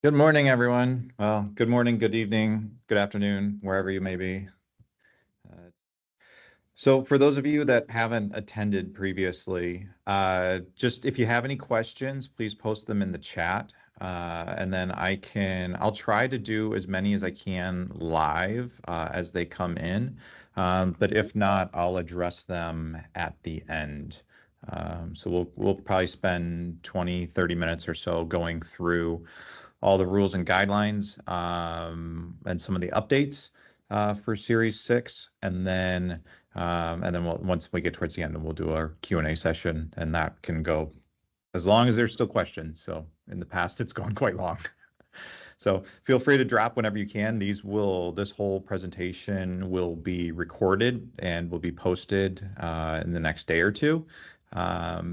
Good morning, everyone. Well, good morning, good evening, good afternoon, wherever you may be. So for those of you that haven't attended previously, just if you have any questions, please post them in the chat. And then I'll try to do as many as I can live as they come in. But if not, I'll address them at the end. So we'll probably spend 20, 30 minutes or so going through all the rules and guidelines and some of the updates for Series 6. Once we get towards the end, we'll do our Q&A session, and that can go as long as there's still questions. So in the past, it's gone quite long. So feel free to drop whenever you can. This whole presentation will be recorded and will be posted in the next day or two. So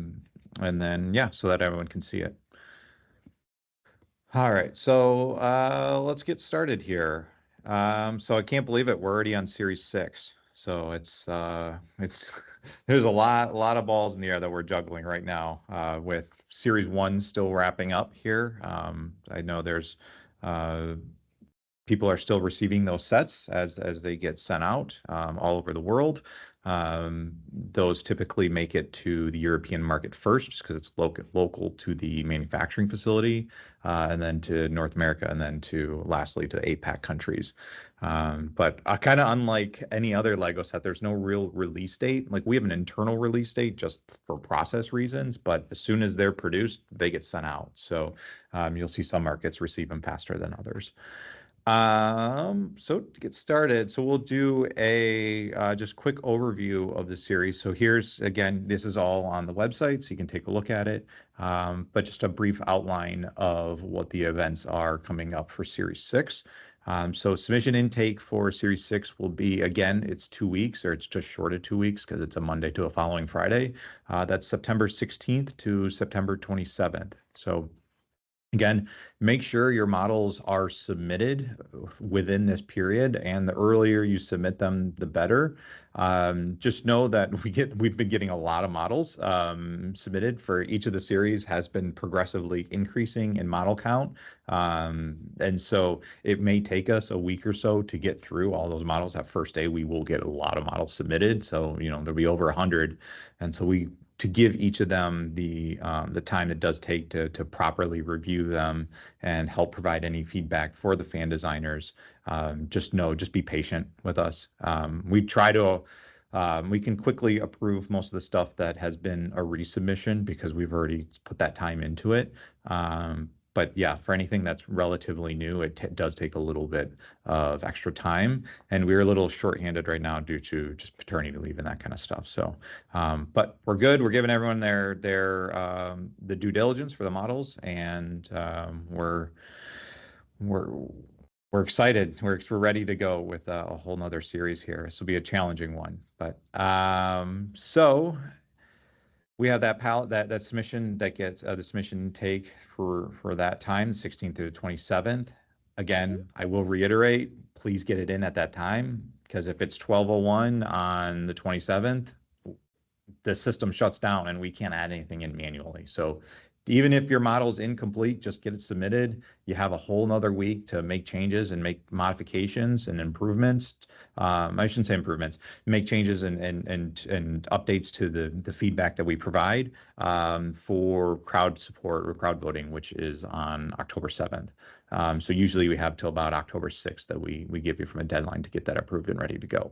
that everyone can see it. All right, so let's get started here. So I can't believe it. We're already on Series 6. So it's there's a lot of balls in the air that we're juggling right now with Series 1 still wrapping up here. I know there's people are still receiving those sets as they get sent out all over the world. Those typically make it to the European market first, just because it's local to the manufacturing facility, and then to North America, and then lastly to APAC countries. But kind of unlike any other Lego set, there's no real release date. Like, we have an internal release date just for process reasons, but as soon as they're produced, they get sent out. So you'll see some markets receive them faster than others. So to get started, we'll do a just quick overview of the series. So again, this is all on the website, so you can take a look at it. But just a brief outline of what the events are coming up for Series 6. So submission intake for Series 6 will be, again, it's 2 weeks, or it's just short of 2 weeks because it's a Monday to a following Friday. That's September 16th to September 27th. So again, make sure your models are submitted within this period, and the earlier you submit them, the better. Just know that we've been getting a lot of models submitted. For each of the series has been progressively increasing in model count. And so it may take us a week or so to get through all those models. That first day, we will get a lot of models submitted. So, there'll be over 100. And so to give each of them the time it does take to properly review them and help provide any feedback for the fan designers. Just be patient with us. We can quickly approve most of the stuff that has been a resubmission because we've already put that time into it. But yeah, for anything that's relatively new, it does take a little bit of extra time, and we're a little shorthanded right now due to just paternity leave and that kind of stuff. So, but we're good. We're giving everyone the due diligence for the models, and we're excited. We're ready to go with a whole nother series here. This will be a challenging one, but so. We have that submission that gets the submission take for that time, 16th to the 27th. Again, I will reiterate, please get it in at that time, because if it's 12:01 on the 27th, the system shuts down and we can't add anything in manually. So even if your model is incomplete, just get it submitted. You have a whole nother week to make changes and make modifications and improvements. I shouldn't say improvements, make changes and updates to the feedback that we provide for crowd support or crowd voting, which is on October 7th. So usually we have till about October 6th that we give you from a deadline to get that approved and ready to go.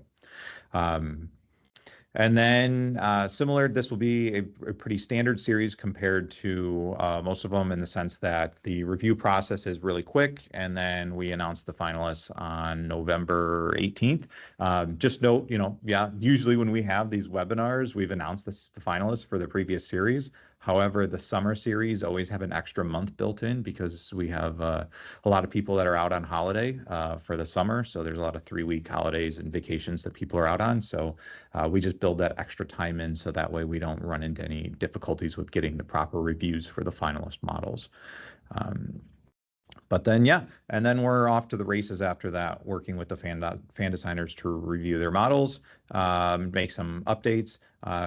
And then similar, this will be a pretty standard series compared to most of them, in the sense that the review process is really quick, and then we announce the finalists on November 18th. Just note, usually when we have these webinars, we've announced the finalists for the previous series. However, the summer series always have an extra month built in because we have a lot of people that are out on holiday for the summer. So there's a lot of 3-week holidays and vacations that people are out on. So we just build that extra time in, so that way we don't run into any difficulties with getting the proper reviews for the finalist models. But then, and then we're off to the races after that, working with the fan designers to review their models, make some updates.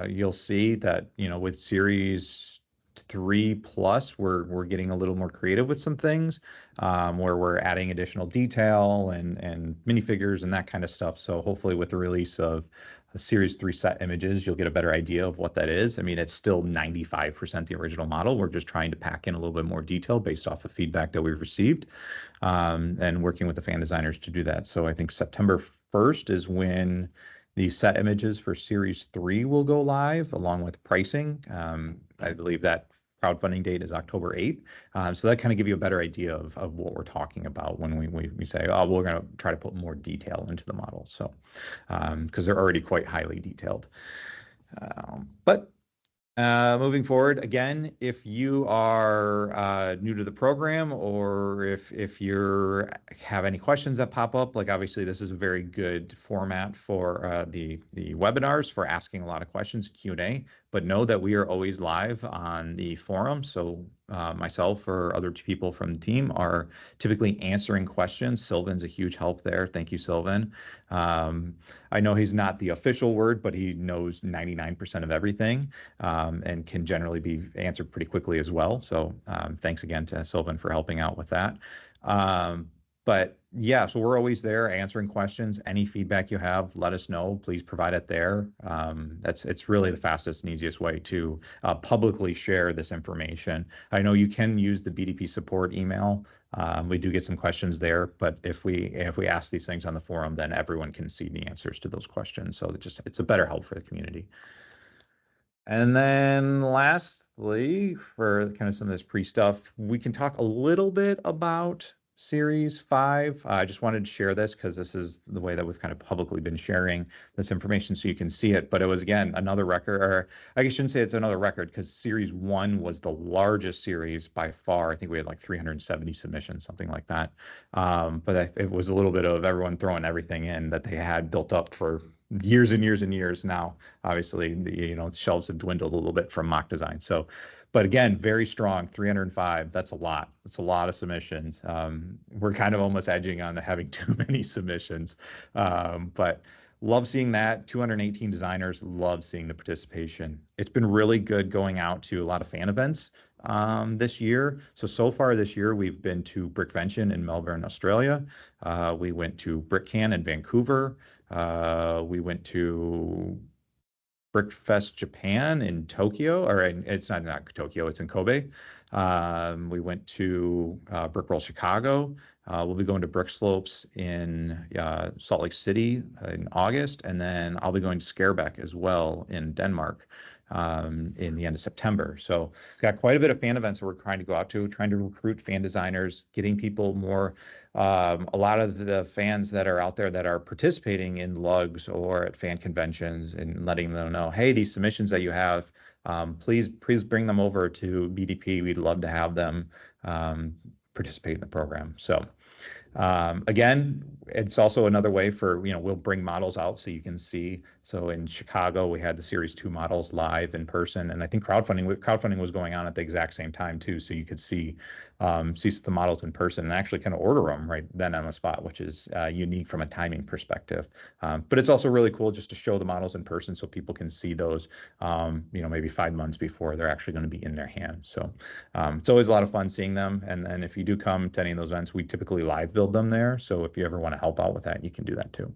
You'll see that, with Series 3 plus, we're getting a little more creative with some things, where we're adding additional detail and minifigures and that kind of stuff. So hopefully with the release of the Series 3 set images, you'll get a better idea of what that is. I mean, it's still 95% the original model. We're just trying to pack in a little bit more detail based off of feedback that we've received, and working with the fan designers to do that. So I think September 1st is when the set images for Series 3 will go live, along with pricing. I believe that crowdfunding date is October 8th. So that kind of give you a better idea of what we're talking about when we say, oh, we're going to try to put more detail into the model. So, because they're already quite highly detailed. But moving forward, again, if you are new to the program, or if you have any questions that pop up, like obviously this is a very good format for the webinars for asking a lot of questions, Q&A, but know that we are always live on the forum. So myself or other people from the team are typically answering questions. Sylvan's a huge help there. Thank you, Sylvan. I know he's not the official word, but he knows 99% of everything, and can generally be answered pretty quickly as well. So thanks again to Sylvan for helping out with that. But yeah, so we're always there answering questions. Any feedback you have, let us know. Please provide it there. It's really the fastest and easiest way to publicly share this information. I know you can use the BDP support email. We do get some questions there, but if we ask these things on the forum, then everyone can see the answers to those questions. So it's a better help for the community. And then lastly, for kind of some of this pre-stuff, we can talk a little bit about Series 5. I just wanted to share this because this is the way that we've kind of publicly been sharing this information so you can see it. But it was, again, another record, or I shouldn't say it's another record, because Series 1 was the largest series by far. I think we had like 370 submissions, something like that. But it was a little bit of everyone throwing everything in that they had built up for years and years and years. Now, obviously, the shelves have dwindled a little bit from mock design. So, but again, very strong, 305. That's a lot. That's a lot of submissions. We're kind of almost edging on having too many submissions, but love seeing that. 218 designers, love seeing the participation. It's been really good going out to a lot of fan events this year. So far this year, we've been to Brickvention in Melbourne, Australia. We went to BrickCan in Vancouver. We went to BrickFest Japan in Tokyo, or it's not Tokyo, it's in Kobe. We went to BrickRoll Chicago. We'll be going to Brick Slopes in Salt Lake City in August, and then I'll be going to Scareback as well in Denmark in the end of September. So we've got quite a bit of fan events that we're trying to go out to, trying to recruit fan designers, getting people more. A lot of the fans that are out there that are participating in lugs or at fan conventions, and letting them know, hey, these submissions that you have, please bring them over to BDP. We'd love to have them participate in the program. So again, it's also another way for, we'll bring models out so you can see. So in Chicago, we had the Series 2 models live in person, and I think crowdfunding was going on at the exact same time too, so you could see the models in person and actually kind of order them right then on the spot, which is unique from a timing perspective. But it's also really cool just to show the models in person so people can see those, maybe 5 months before they're actually going to be in their hands. So it's always a lot of fun seeing them. And then if you do come to any of those events, we typically live build them there. So if you ever want to help out with that, you can do that too.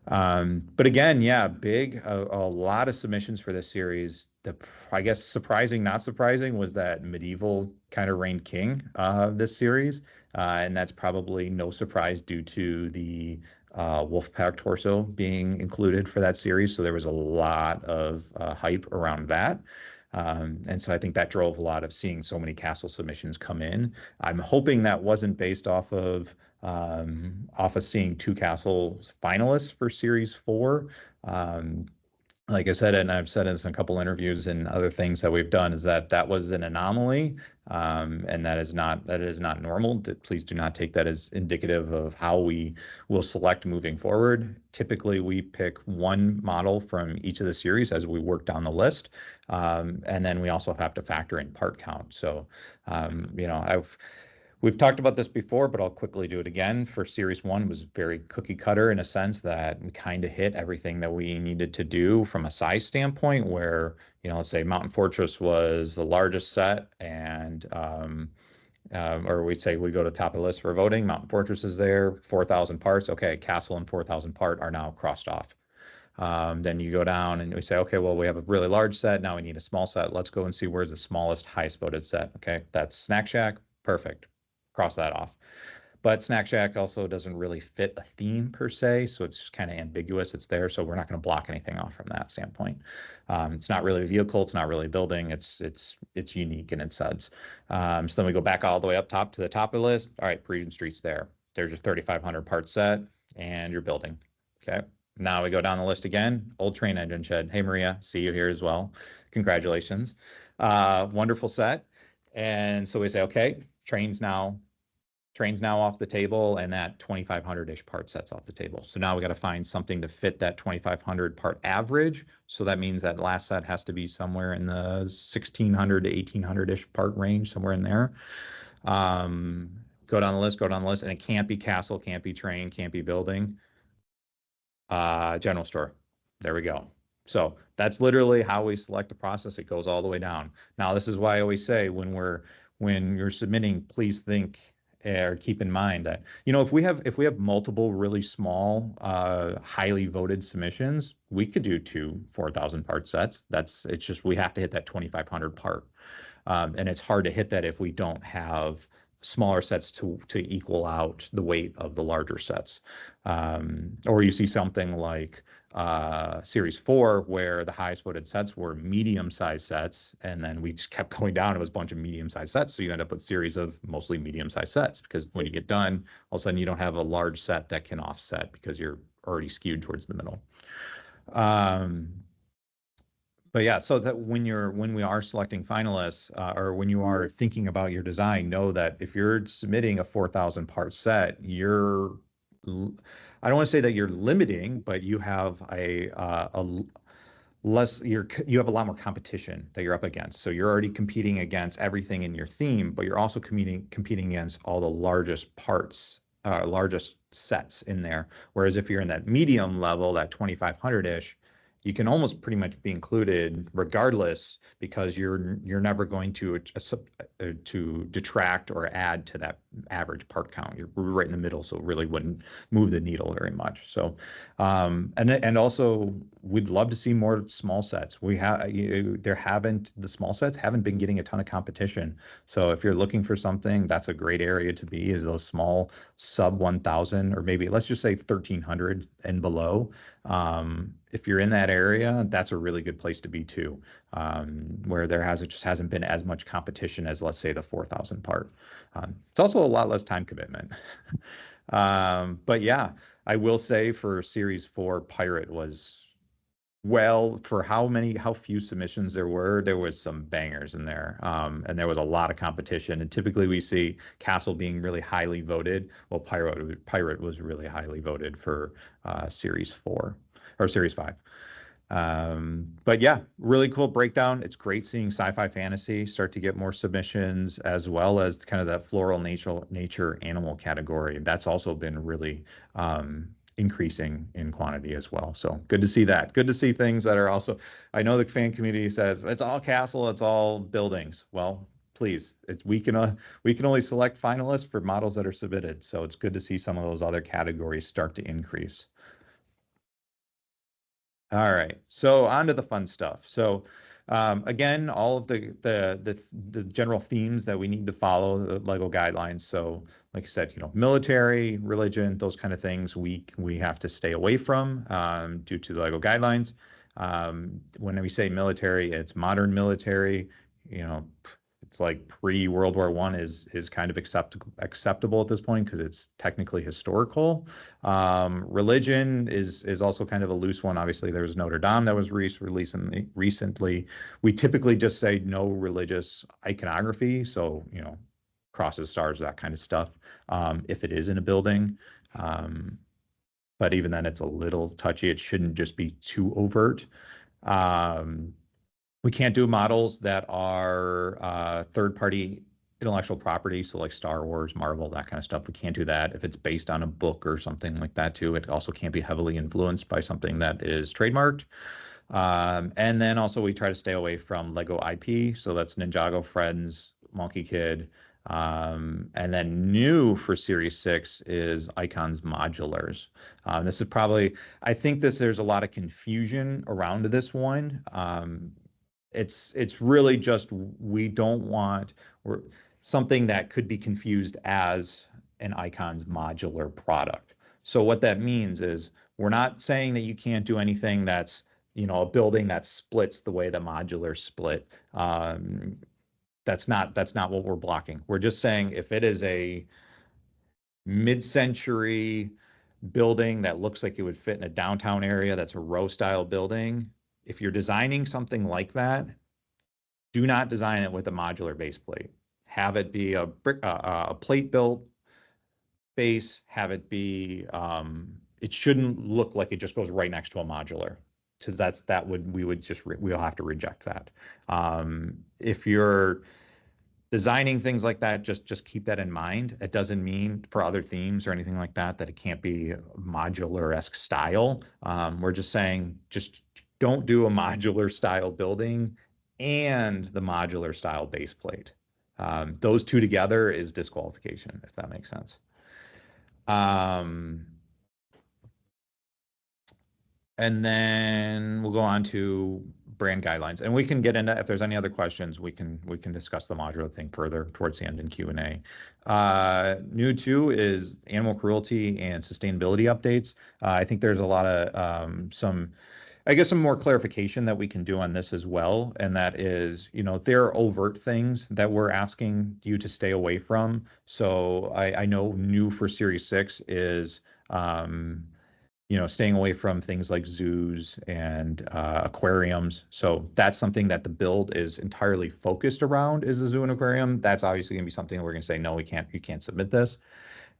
But again, yeah, a lot of submissions for this series. I guess surprising, not surprising, was that medieval kind of reigned king this series. And that's probably no surprise due to the Wolfpack torso being included for that series. So there was a lot of hype around that. And so I think that drove a lot of seeing so many castle submissions come in. I'm hoping that wasn't based off of seeing 2 castle finalists for Series 4. Like I said, and I've said this in a couple interviews and other things that we've done, is that was an anomaly, and that is not normal. Please do not take that as indicative of how we will select moving forward. Typically, we pick 1 model from each of the series as we work down the list, and then we also have to factor in part count. So, We've talked about this before, but I'll quickly do it again. For Series 1 was very cookie cutter in a sense that we kind of hit everything that we needed to do from a size standpoint where, let's say Mountain Fortress was the largest set and or we'd say we go to the top of the list for voting. Mountain Fortress is there, 4,000 parts. Okay, Castle and 4,000 part are now crossed off. Then you go down and we say, okay, well, we have a really large set. Now we need a small set. Let's go and see where's the smallest, highest voted set. Okay, that's Snack Shack. Perfect. Cross that off. But Snack Shack also doesn't really fit a theme per se, so it's kind of ambiguous. It's there, so we're not going to block anything off from that standpoint. It's not really a vehicle. It's not really a building. It's unique in its sense. So then we go back all the way up top to the top of the list. All right, Parisian Street's there. There's your 3,500 part set and your building. Okay. Now we go down the list again. Old train engine shed. Hey, Maria, see you here as well. Congratulations. Wonderful set. And so we say, okay, trains now off the table, and that 2,500-ish part sets off the table. So now we got to find something to fit that 2,500 part average. So that means that last set has to be somewhere in the 1,600 to 1,800-ish part range, somewhere in there. Go down the list, and it can't be castle, can't be train, can't be building. General store. There we go. So that's literally how we select the process. It goes all the way down. Now, this is why I always say when you're submitting, please think or keep in mind that, if we have multiple really small, highly voted submissions, we could do 4,000 part sets. It's just we have to hit that 2,500 part. And it's hard to hit that if we don't have smaller sets to equal out the weight of the larger sets. Or you see something like Series 4 where the highest voted sets were medium-sized sets, and then we just kept going down. It was a bunch of medium-sized sets, so you end up with a series of mostly medium-sized sets because when you get done, all of a sudden you don't have a large set that can offset because you're already skewed towards the middle. But yeah, so that when we are selecting finalists, or when you are thinking about your design, know that if you're submitting a 4,000 part set, I don't want to say that you're limiting, but you have you have a lot more competition that you're up against. So you're already competing against everything in your theme, but you're also competing against all the largest parts, largest sets in there. Whereas if you're in that medium level, that 2,500-ish, you can almost pretty much be included regardless, because you're never going to detract or add to that average part count. You're right in the middle, so it really wouldn't move the needle very much. So, and also we'd love to see more small sets. The small sets haven't been getting a ton of competition. So if you're looking for something, that's a great area to be, is those small sub 1,000, or maybe let's just say 1,300 and below. If you're in that area, that's a really good place to be too, where it just hasn't been as much competition as, let's say, the 4,000 part. It's also a lot less time commitment. But yeah, I will say for Series 4, Pirate was, well, for how few submissions there was some bangers in there, and there was a lot of competition. And typically we see Castle being really highly voted. Well, Pirate was really highly voted for Series 4 or Series 5. But yeah, really cool breakdown. It's great seeing sci-fi fantasy start to get more submissions, as well as kind of that floral nature animal category. That's also been really increasing in quantity as well. So good to see that. Good to see things that are also, I know the fan community says it's all castle, it's all buildings. Well, please, we can only select finalists for models that are submitted. So it's good to see some of those other categories start to increase. All right, so on to the fun stuff. So again, all of the general themes that we need to follow, the LEGO guidelines. So like I said, military, religion, those kind of things we have to stay away from due to the LEGO guidelines. When we say military, it's modern military. It's like pre-World War I is kind of acceptable at this point because it's technically historical. Religion is also kind of a loose one. Obviously, there was Notre Dame that was released recently. We typically just say no religious iconography. So, crosses, stars, that kind of stuff, if it is in a building. But even then, it's a little touchy. It shouldn't just be too overt. We can't do models that are third-party intellectual property, so like Star Wars, Marvel, that kind of stuff. We can't do that. If it's based on a book or something like that too, it also can't be heavily influenced by something that is trademarked. And then also we try to stay away from Lego IP. So that's Ninjago, Friends, Monkey Kid. And then new for Series 6 is Icons Modulars. This is probably, I think there's a lot of confusion around this one. It's really just we don't want something that could be confused as an Icons modular product. So what that means is we're not saying that you can't do anything that's, a building that splits the way the modular split. That's not what we're blocking. We're just saying if it is a mid-century building that looks like it would fit in a downtown area, that's a row style building, if you're designing something like that, do not design it with a modular base plate. Have it be a plate built base. Have it be. It shouldn't look like it just goes right next to a modular, because we'll have to reject that. If you're designing things like that, just keep that in mind. It doesn't mean for other themes or anything like that it can't be modular-esque style. We're just saying just don't do a modular style building and the modular style base plate. Those two together is disqualification, if that makes sense. And then we'll go on to brand guidelines, and we can get into, if there's any other questions, we can discuss the modular thing further towards the end in Q&A. New too is animal cruelty and sustainability updates. I think there's a lot of some more clarification that we can do on this as well. And that is, there are overt things that we're asking you to stay away from. So I know new for Series 6 is, staying away from things like zoos and aquariums. So that's something that the build is entirely focused around, is a zoo and aquarium. That's obviously going to be something we're going to say, no, you can't submit this.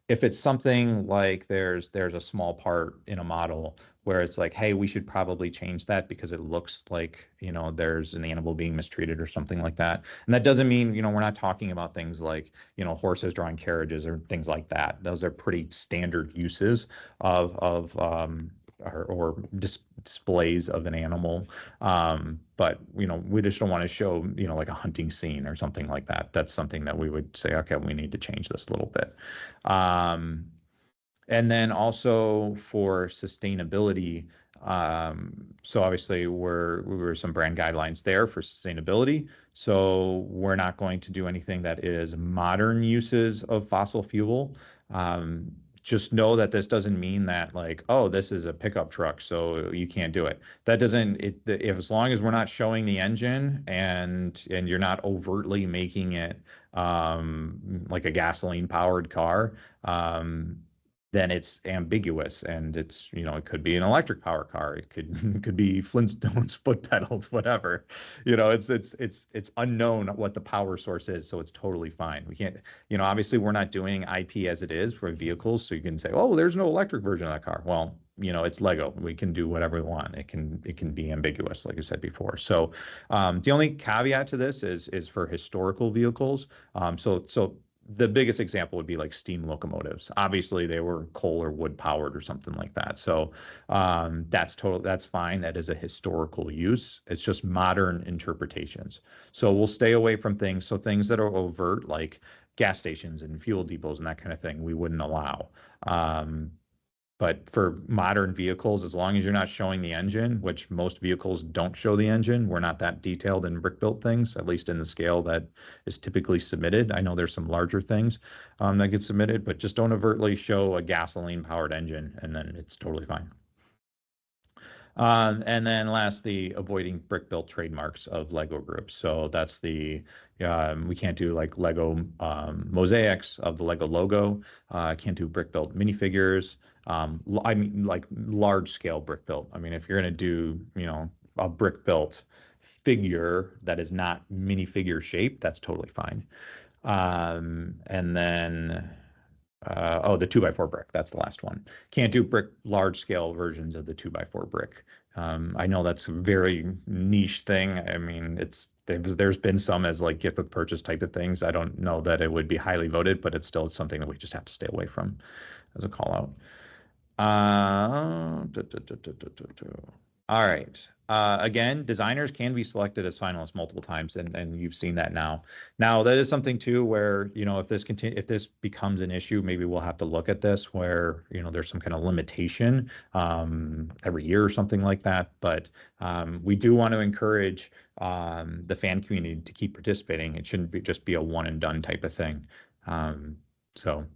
If it's something like there's a small part in a model where it's like, hey, we should probably change that because it looks like, there's an animal being mistreated or something like that. And that doesn't mean, we're not talking about things like, horses drawing carriages or things like that. Those are pretty standard uses of displays of an animal. But, we just don't want to show, like a hunting scene or something like that. That's something that we would say, okay, we need to change this a little bit. And then also for sustainability, so obviously we're some brand guidelines there for sustainability. So we're not going to do anything that is modern uses of fossil fuel. Just know that this doesn't mean that like, oh, this is a pickup truck, so you can't do it. That doesn't, if as long as we're not showing the engine and you're not overtly making it like a gasoline powered car, then it's ambiguous, and it's, it could be an electric power car. It could be Flintstones foot pedals, whatever. It's unknown what the power source is, so it's totally fine. We can't, obviously we're not doing IP as it is for vehicles, so you can say, oh, there's no electric version of that car. Well, it's Lego. We can do whatever we want. It can be ambiguous, like I said before. So the only caveat to this is for historical vehicles. So the biggest example would be like steam locomotives. Obviously, they were coal or wood powered or something like that. So that's fine. That is a historical use. It's just modern interpretations. So we'll stay away from things. So things that are overt, like gas stations and fuel depots and that kind of thing, we wouldn't allow. But for modern vehicles, as long as you're not showing the engine, which most vehicles don't show the engine, we're not that detailed in brick built things, at least in the scale that is typically submitted. I know there's some larger things that get submitted, but just don't overtly show a gasoline powered engine, and then it's totally fine. And then lastly, avoiding brick built trademarks of Lego groups. So that's we can't do like Lego mosaics of the Lego logo. Can't do brick built minifigures. I mean, like large scale brick built. I mean, if you're going to do, a brick built figure that is not minifigure shaped, that's totally fine. And then, the 2x4 brick, that's the last one. Can't do large scale versions of the 2x4 brick. I know that's a very niche thing. I mean, it's there's been some as like gift with purchase type of things. I don't know that it would be highly voted, but it's still something that we just have to stay away from as a call out. All right. Again, designers can be selected as finalists multiple times, and you've seen that now. Now that is something too where, if this becomes an issue, maybe we'll have to look at this where, there's some kind of limitation every year or something like that. But we do want to encourage the fan community to keep participating. It shouldn't just be a one and done type of thing. So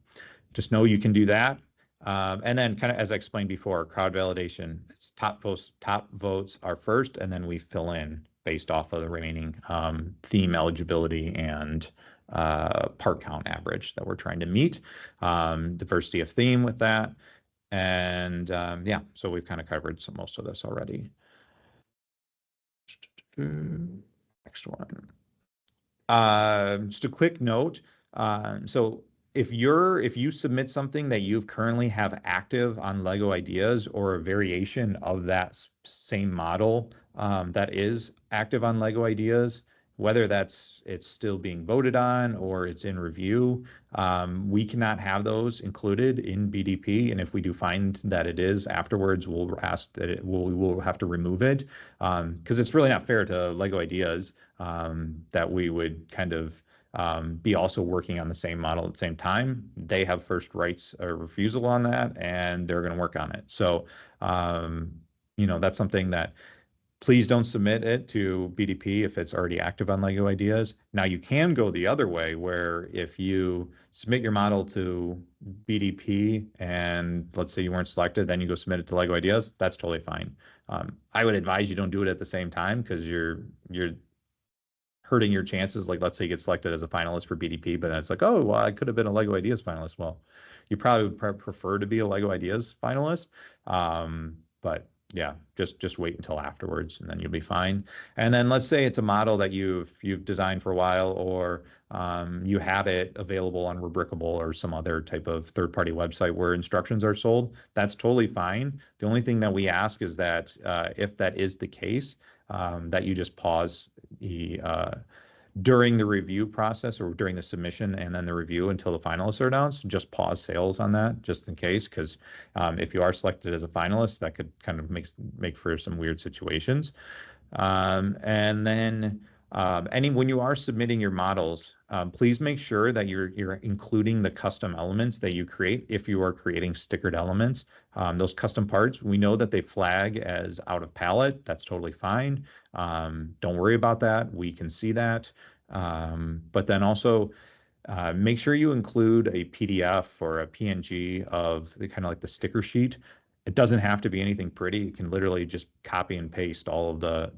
just know you can do that. And then kind of as I explained before, crowd validation, it's top votes are first, and then we fill in based off of the remaining theme eligibility and part count average that we're trying to meet. Diversity of theme with that. And yeah, so we've kind of covered most of this already. Next one. Just a quick note. So if you submit something that you've currently have active on Lego Ideas or a variation of that same model that is active on Lego Ideas, whether it's still being voted on or it's in review, we cannot have those included in BDP. And if we do find that it is afterwards, we'll ask that we will have to remove it because it's really not fair to Lego Ideas that we would kind of be also working on the same model at the same time. They have first rights or refusal on that, and they're going to work on it. So, that's something that please don't submit it to BDP if it's already active on Lego Ideas. Now you can go the other way where if you submit your model to BDP and let's say you weren't selected, then you go submit it to Lego Ideas. That's totally fine. I would advise you don't do it at the same time because you're hurting your chances. Like, let's say you get selected as a finalist for BDP, but then it's like, oh, well, I could have been a Lego Ideas finalist. Well, you probably would prefer to be a Lego Ideas finalist. But yeah, just wait until afterwards and then you'll be fine. And then let's say it's a model that you've designed for a while or you have it available on Rubricable or some other type of third-party website where instructions are sold. That's totally fine. The only thing that we ask is that if that is the case, that you just pause during the review process or during the submission and then the review until the finalists are announced. Just pause sales on that just in case, because if you are selected as a finalist, that could kind of make for some weird situations. And then when you are submitting your models, please make sure that you're including the custom elements that you create. If you are creating stickered elements, those custom parts, we know that they flag as out of palette. That's totally fine. Don't worry about that. We can see that. But then also make sure you include a PDF or a PNG of the kind of like the sticker sheet. It doesn't have to be anything pretty. You can literally just copy and paste all of the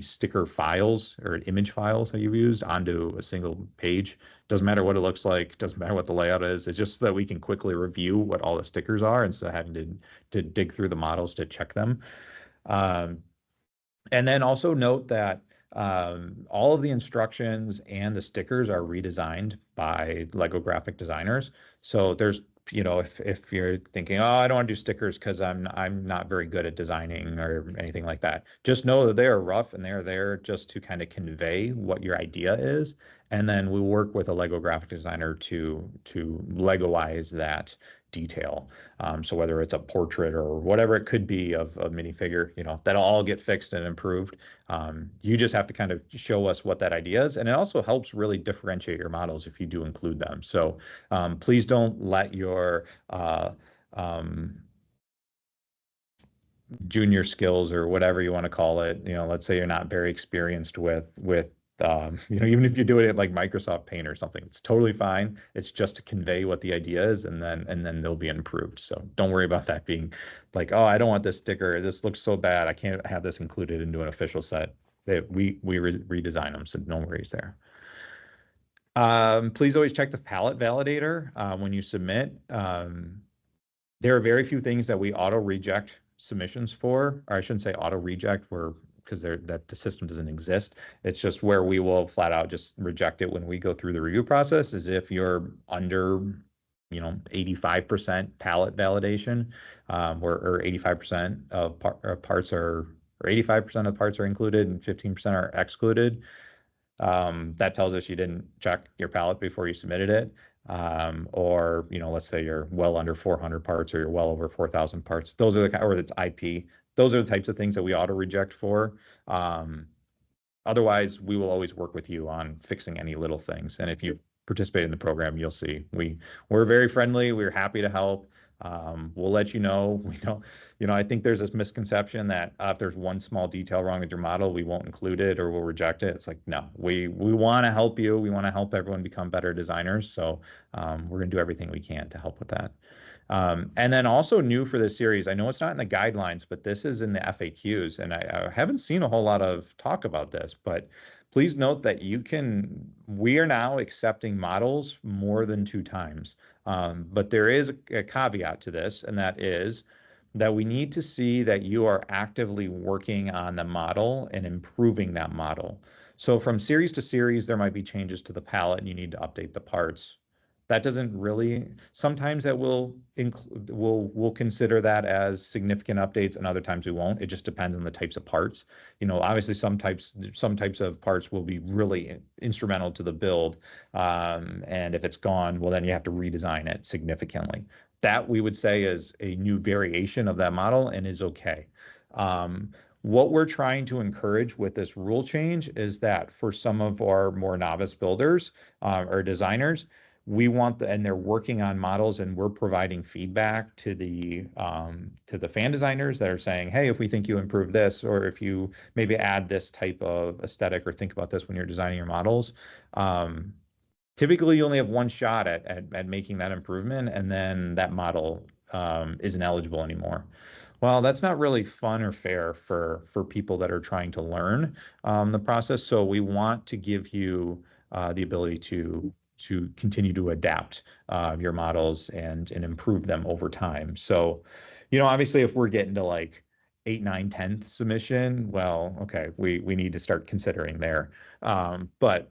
sticker files or image files that you've used onto a single page. Doesn't matter what it looks like. Doesn't matter what the layout is. It's just so that we can quickly review what all the stickers are instead of having to dig through the models to check them. And then also note that all of the instructions and the stickers are redesigned by Lego graphic designers. So there's if you're thinking, oh, I don't want to do stickers because I'm not very good at designing or anything like that, just know that they are rough and they're there just to kind of convey what your idea is. And then we work with a Lego graphic designer to Legoize that detail. So whether it's a portrait or whatever it could be of a minifigure, that'll all get fixed and improved. You just have to kind of show us what that idea is. And it also helps really differentiate your models if you do include them. So please don't let your junior skills or whatever you want to call it, let's say you're not very experienced with even if you're doing it like Microsoft Paint or something, it's totally fine. It's just to convey what the idea is, and then they'll be improved. So don't worry about that being like, oh, I don't want this sticker. This looks so bad. I can't have this included into an official set. We redesign them, so no worries there. Please always check the palette validator when you submit. There are very few things that we auto reject submissions for, or I shouldn't say auto reject, because that the system doesn't exist. It's just where we will flat out just reject it when we go through the review process, is if you're under 85% palette validation, or 85% of parts are or 85% of the parts are included and 15% are excluded, that tells us you didn't check your palette before you submitted it. Or, let's say you're well under 400 parts or you're well over 4,000 parts. Those are or it's IP. Those are the types of things that we auto reject for. Otherwise, we will always work with you on fixing any little things. And if you participate in the program, you'll see we're very friendly. We're happy to help. We'll let you know. We don't, I think there's this misconception that if there's one small detail wrong with your model, we won't include it or we'll reject it. It's like, no, we want to help you. We want to help everyone become better designers. So we're going to do everything we can to help with that. And then also new for this series, I know it's not in the guidelines, but this is in the FAQs, and I haven't seen a whole lot of talk about this, but please note that we are now accepting models more than 2 times. But there is a caveat to this, and that is that we need to see that you are actively working on the model and improving that model. So from series to series, there might be changes to the palette and you need to update the parts. That doesn't really, sometimes that we'll consider that as significant updates and other times we won't. It just depends on the types of parts. Obviously some types of parts will be really instrumental to the build. And if it's gone, well, then you have to redesign it significantly. That we would say is a new variation of that model and is okay. What we're trying to encourage with this rule change is that for some of our more novice builders or designers, and they're working on models, and we're providing feedback to the fan designers that are saying, hey, if we think you improve this, or if you maybe add this type of aesthetic, or think about this when you're designing your models. Typically, you only have one shot at making that improvement, and then that model isn't eligible anymore. Well, that's not really fun or fair for people that are trying to learn the process. So we want to give you the ability to continue to adapt your models and improve them over time. So, obviously, if we're getting to like 8, 9, 10th submission, well, okay, we need to start considering there. But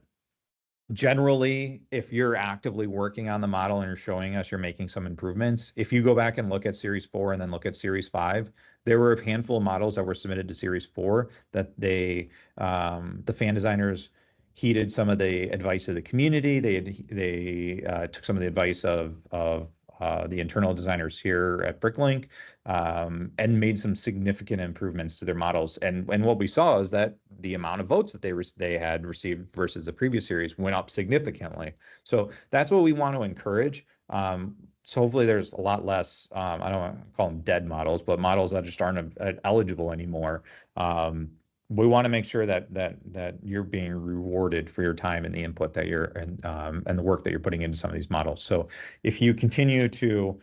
generally, if you're actively working on the model and you're showing us you're making some improvements, if you go back and look at Series 4 and then look at Series 5, there were a handful of models that were submitted to Series 4 that the fan designers heeded some of the advice of the community. They took some of the advice of the internal designers here at BrickLink and made some significant improvements to their models. And what we saw is that the amount of votes that they had received versus the previous series went up significantly. So that's what we want to encourage. So hopefully there's a lot less, I don't want to call them dead models, but models that just aren't eligible anymore. We want to make sure that you're being rewarded for your time and the input that you're and the work that you're putting into some of these models. So if you continue to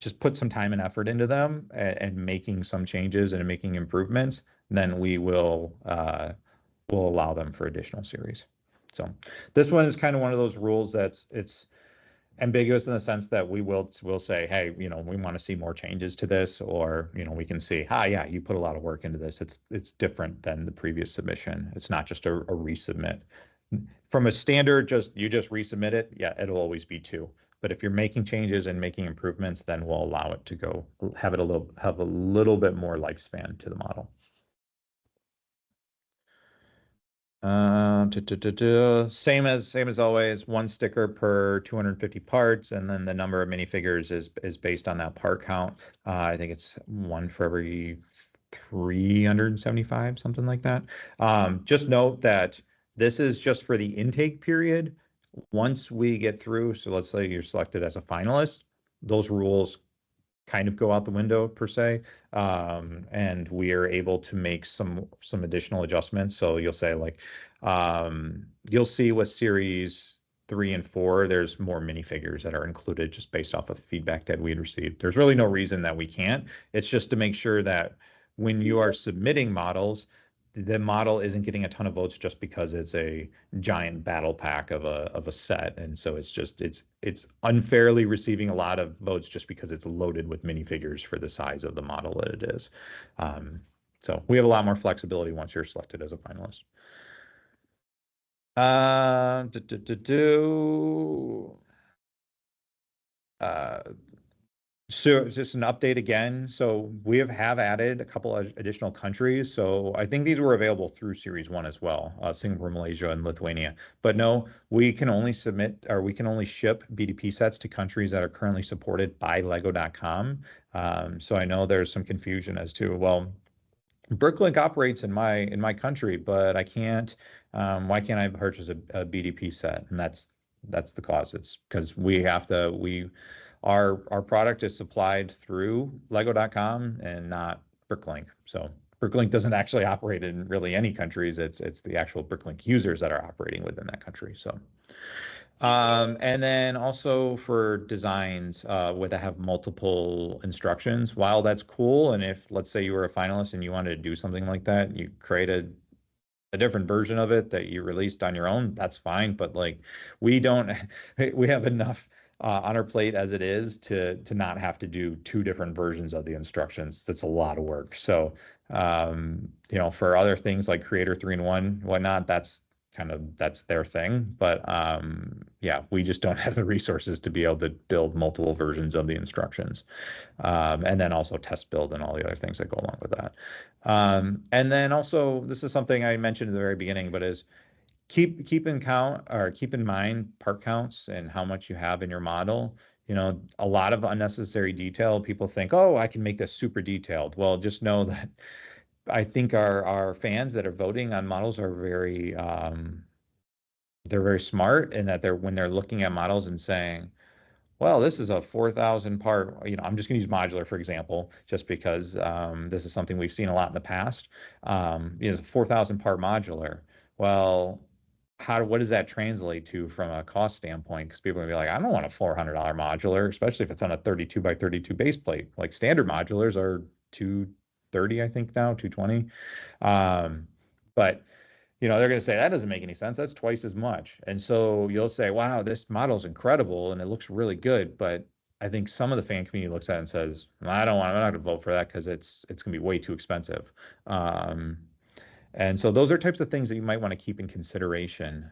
just put some time and effort into them and making some changes and making improvements, then we will allow them for additional series. So this one is kind of one of those rules it's ambiguous in the sense that we'll say, hey, we want to see more changes to this, or we can see, yeah, you put a lot of work into this. It's different than the previous submission. It's not just a resubmit. From a standard, you just resubmit it. Yeah, it'll always be 2. But if you're making changes and making improvements, then we'll allow it to have a little bit more lifespan to the model. Same as always, 1 sticker per 250 parts, and then the number of minifigures is based on that part count. I think it's 1 for every 375, something like that. Just note that this is just for the intake period. Once we get through, so let's say you're selected as a finalist, those rules kind of go out the window per se, and we are able to make some additional adjustments. So you'll say like, you'll see with series 3 and 4, there's more minifigures that are included just based off of feedback that we had received. There's really no reason that we can't. It's just to make sure that when you are submitting models, the model isn't getting a ton of votes just because it's a giant battle pack of a set, and so it's unfairly receiving a lot of votes just because it's loaded with minifigures for the size of the model that it is. So we have a lot more flexibility once you're selected as a finalist. So just an update again. So we have added a couple of additional countries. So I think these were available through Series 1 as well, Singapore, Malaysia, and Lithuania. But no, we can only submit or we can only ship BDP sets to countries that are currently supported by Lego.com. So I know there's some confusion as to, well, BrickLink operates in my country, but I can't. Why can't I purchase a BDP set? And that's the cause. It's because we have to. Our product is supplied through Lego.com and not BrickLink. So BrickLink doesn't actually operate in really any countries. It's the actual BrickLink users that are operating within that country. So. And then also for designs where they have multiple instructions, while that's cool, and if let's say you were a finalist and you wanted to do something like that, you created a different version of it that you released on your own, that's fine. But like we don't, we have enough on our plate as it is to not have to do two different versions of the instructions. That's a lot of work. So for other things like Creator 3-in-1, whatnot, that's their thing. But yeah, we just don't have the resources to be able to build multiple versions of the instructions, and then also test build and all the other things that go along with that. And then also, this is something I mentioned at the very beginning, but is keep in mind part counts and how much you have in your model. A lot of unnecessary detail. People think, oh, I can make this super detailed. Well, just know that I think our fans that are voting on models are they're very smart, and that when they're looking at models and saying, well, this is a 4,000 part, I'm just going to use modular, for example, just because this is something we've seen a lot in the past. It's a 4,000 part modular. Well, what does that translate to from a cost standpoint? Because people are going to be like, I don't want a $400 modular, especially if it's on a 32 by 32 base plate. Like standard modulars are 230, I think now, 220. But they're going to say that doesn't make any sense. That's twice as much. And so you'll say, wow, this model is incredible and it looks really good. But I think some of the fan community looks at it and says, well, I'm not going to vote for that because it's going to be way too expensive. And so those are types of things that you might want to keep in consideration.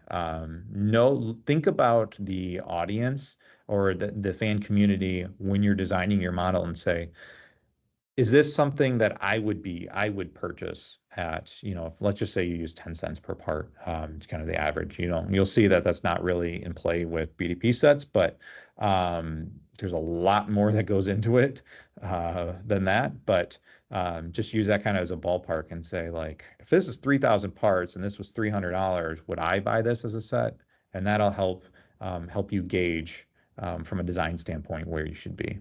Think about the audience or the fan community when you're designing your model and say, is this something that I would purchase at, let's just say you use 10 cents per part, it's kind of the average, you'll see that that's not really in play with BDP sets, but there's a lot more that goes into it than that. But just use that kind of as a ballpark and say, like, if this is 3,000 parts and this was $300, would I buy this as a set? And that'll help you gauge from a design standpoint where you should be.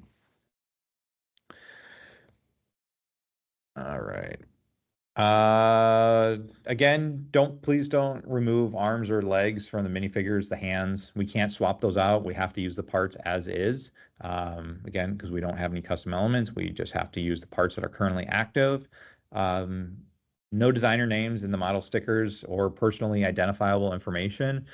All right. Again, please don't remove arms or legs from the minifigures, the hands. We can't swap those out. We have to use the parts as is. Again, because we don't have any custom elements, we just have to use the parts that are currently active. No designer names in the model stickers or personally identifiable information.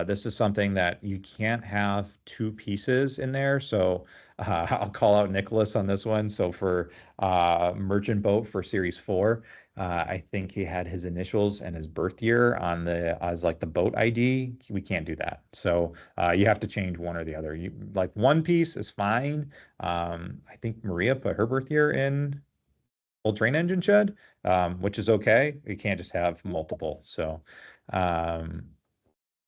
This is something that you can't have two pieces in there. So I'll call out Nicholas on this one. So for Merchant Boat for Series 4, I think he had his initials and his birth year as like the boat ID. We can't do that. So you have to change one or the other. Like one piece is fine. I think Maria put her birth year in Old Train Engine Shed, which is okay. You can't just have multiple. So,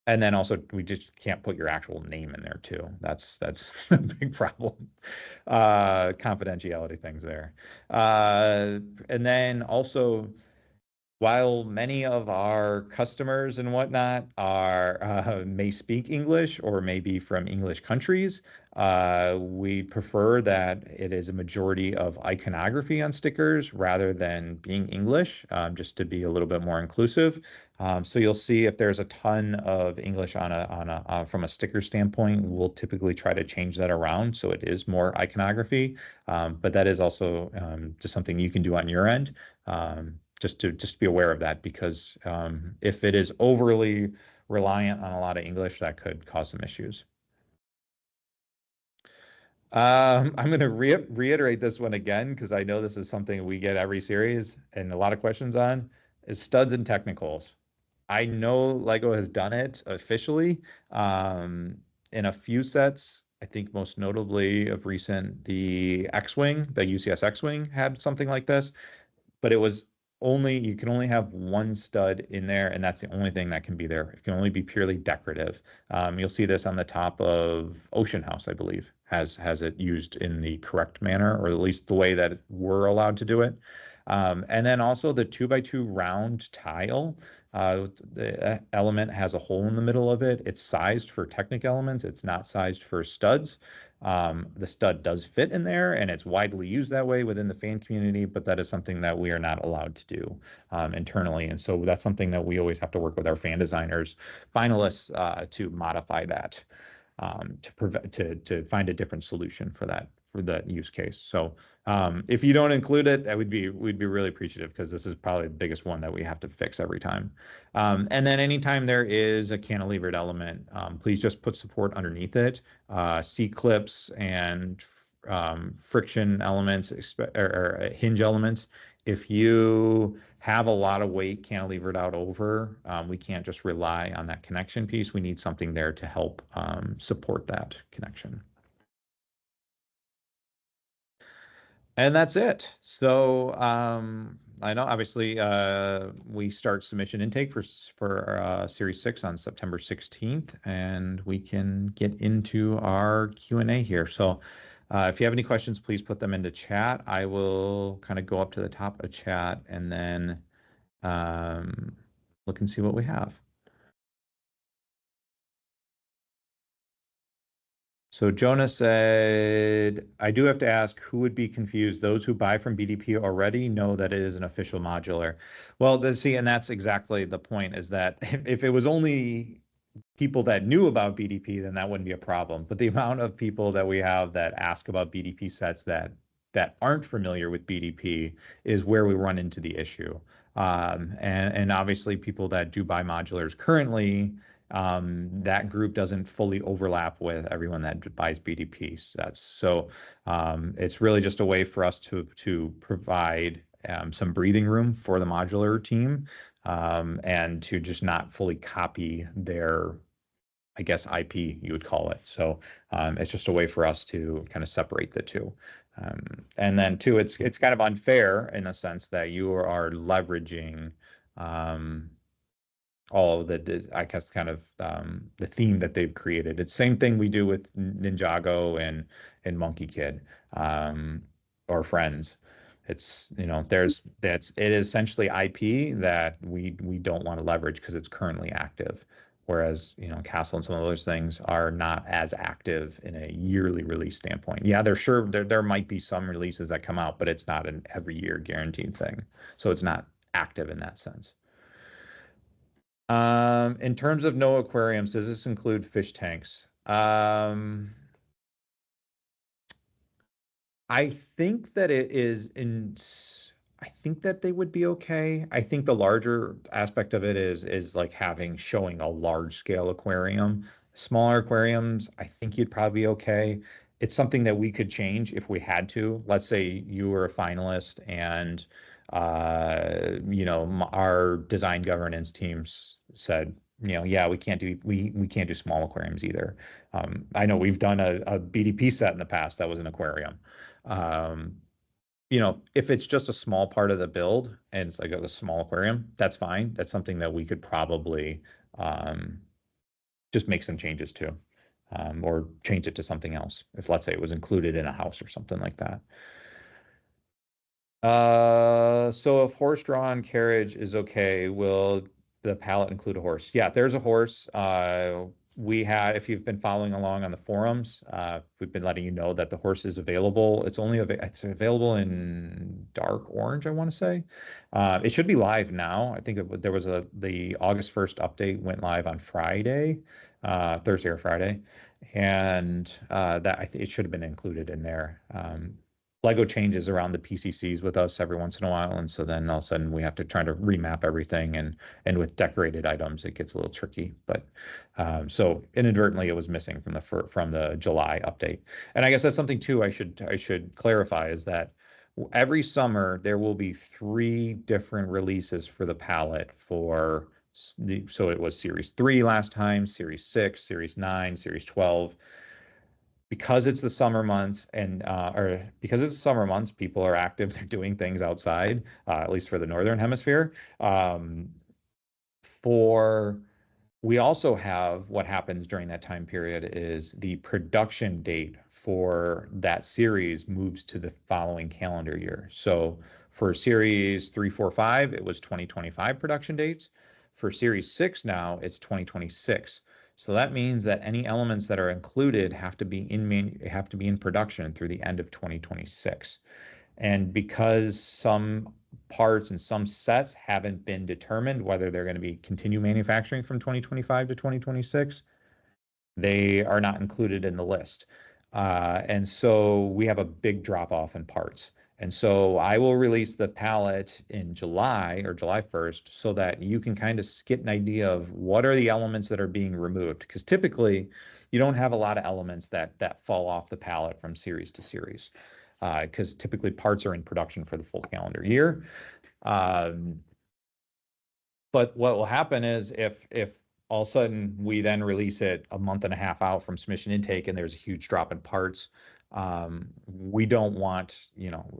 and then also we just can't put your actual name in there too. That's a big problem. Confidentiality things there. And then also, while many of our customers and whatnot may speak English or may be from English countries, we prefer that it is a majority of iconography on stickers rather than being English, just to be a little bit more inclusive. So you'll see if there's a ton of English from a sticker standpoint, we'll typically try to change that around so it is more iconography. But that is also just something you can do on your end. Just to be aware of that, because if it is overly reliant on a lot of English, that could cause some issues. I'm going to reiterate this one again, because I know this is something we get every series and a lot of questions on, is studs and technicals. I know Lego has done it officially in a few sets. I think most notably of recent, the X-Wing, the UCS X-Wing had something like this, but it was only, you can only have one stud in there, and that's the only thing that can be there. It can only be purely decorative. You'll see this on the top of Ocean House, I believe, has it used in the correct manner, or at least the way that we're allowed to do it. And then also the 2x2 round tile. The element has a hole in the middle of it. It's sized for Technic elements. It's not sized for studs. The stud does fit in there, and it's widely used that way within the fan community, but that is something that we are not allowed to do internally. And so that's something that we always have to work with our fan designers, finalists, to modify that, to find a different solution for that use case. So if you don't include it, we'd be really appreciative, because this is probably the biggest one that we have to fix every time. And then anytime there is a cantilevered element, please just put support underneath it. C-clips and friction elements, or hinge elements. If you have a lot of weight cantilevered out over, we can't just rely on that connection piece. We need something there to help support that connection. And that's it. So I know obviously we start submission intake for Series 6 on September 16th, and we can get into our Q&A here. So if you have any questions, please put them into chat. I will kind of go up to the top of chat and then look and see what we have. So Jonah said, I do have to ask, who would be confused? Those who buy from BDP already know that it is an official modular. Well, see, and that's exactly the point, is that if it was only people that knew about BDP, then that wouldn't be a problem. But the amount of people that we have that ask about BDP sets that aren't familiar with BDP is where we run into the issue. And obviously people that do buy modulars currently, that group doesn't fully overlap with everyone that buys BDP sets. So it's really just a way for us to provide some breathing room for the modular team, and to just not fully copy their, I guess, IP, you would call it. So it's just a way for us to kind of separate the two. And then two, it's kind of unfair in a sense that you are leveraging all of the, I guess, kind of the theme that they've created. It's the same thing we do with Ninjago and Monkey Kid, or Friends. It's, it is essentially IP that we don't want to leverage because it's currently active. Whereas, Castle and some of those things are not as active in a yearly release standpoint. Yeah, there might be some releases that come out, but it's not an every year guaranteed thing. So it's not active in that sense. In terms of no aquariums, does this include fish tanks? I think that I think that they would be okay. I think the larger aspect of it is like showing a large scale aquarium. Smaller aquariums, I think you'd probably be okay. It's something that we could change if we had to. Let's say you were a finalist and our design governance teams said, yeah, we can't do small aquariums either. I know we've done a BDP set in the past that was an aquarium. If it's just a small part of the build and it's like a small aquarium, that's fine. That's something that we could probably just make some changes to, or change it to something else. If, let's say, it was included in a house or something like that. So if horse-drawn carriage is okay, will the pallet include a horse? Yeah, there's a horse. If you've been following along on the forums, we've been letting you know that the horse is available. It's available in dark orange, I want to say. It should be live now. I think there was the August 1st update went live on Friday, Thursday or Friday, and it should have been included in there. Lego changes around the PCCs with us every once in a while, and so then all of a sudden we have to try to remap everything, and with decorated items it gets a little tricky. But so inadvertently it was missing from the July update. And I guess that's something too I should clarify, is that every summer there will be 3 different releases for the palette so it was Series 3 last time, Series 6, Series 9, Series 12. because it's the summer months and or because it's summer months, people are active, they're doing things outside, at least for the northern hemisphere. For We also have what happens during that time period is the production date for that series moves to the following calendar year. So for series 345, it was 2025 production dates. For series 6 now, it's 2026. So that means that any elements that are included have to be in production through the end of 2026. And because some parts and some sets haven't been determined whether they're going to be continue manufacturing from 2025 to 2026, they are not included in the list. And so we have a big drop off in parts. And so I will release the palette in July or July 1st so that you can kind of get an idea of what are the elements that are being removed. Because typically you don't have a lot of elements that fall off the palette from series to series. Because typically parts are in production for the full calendar year. But what will happen is if all of a sudden we then release it a month and a half out from submission intake and there's a huge drop in parts, we don't want,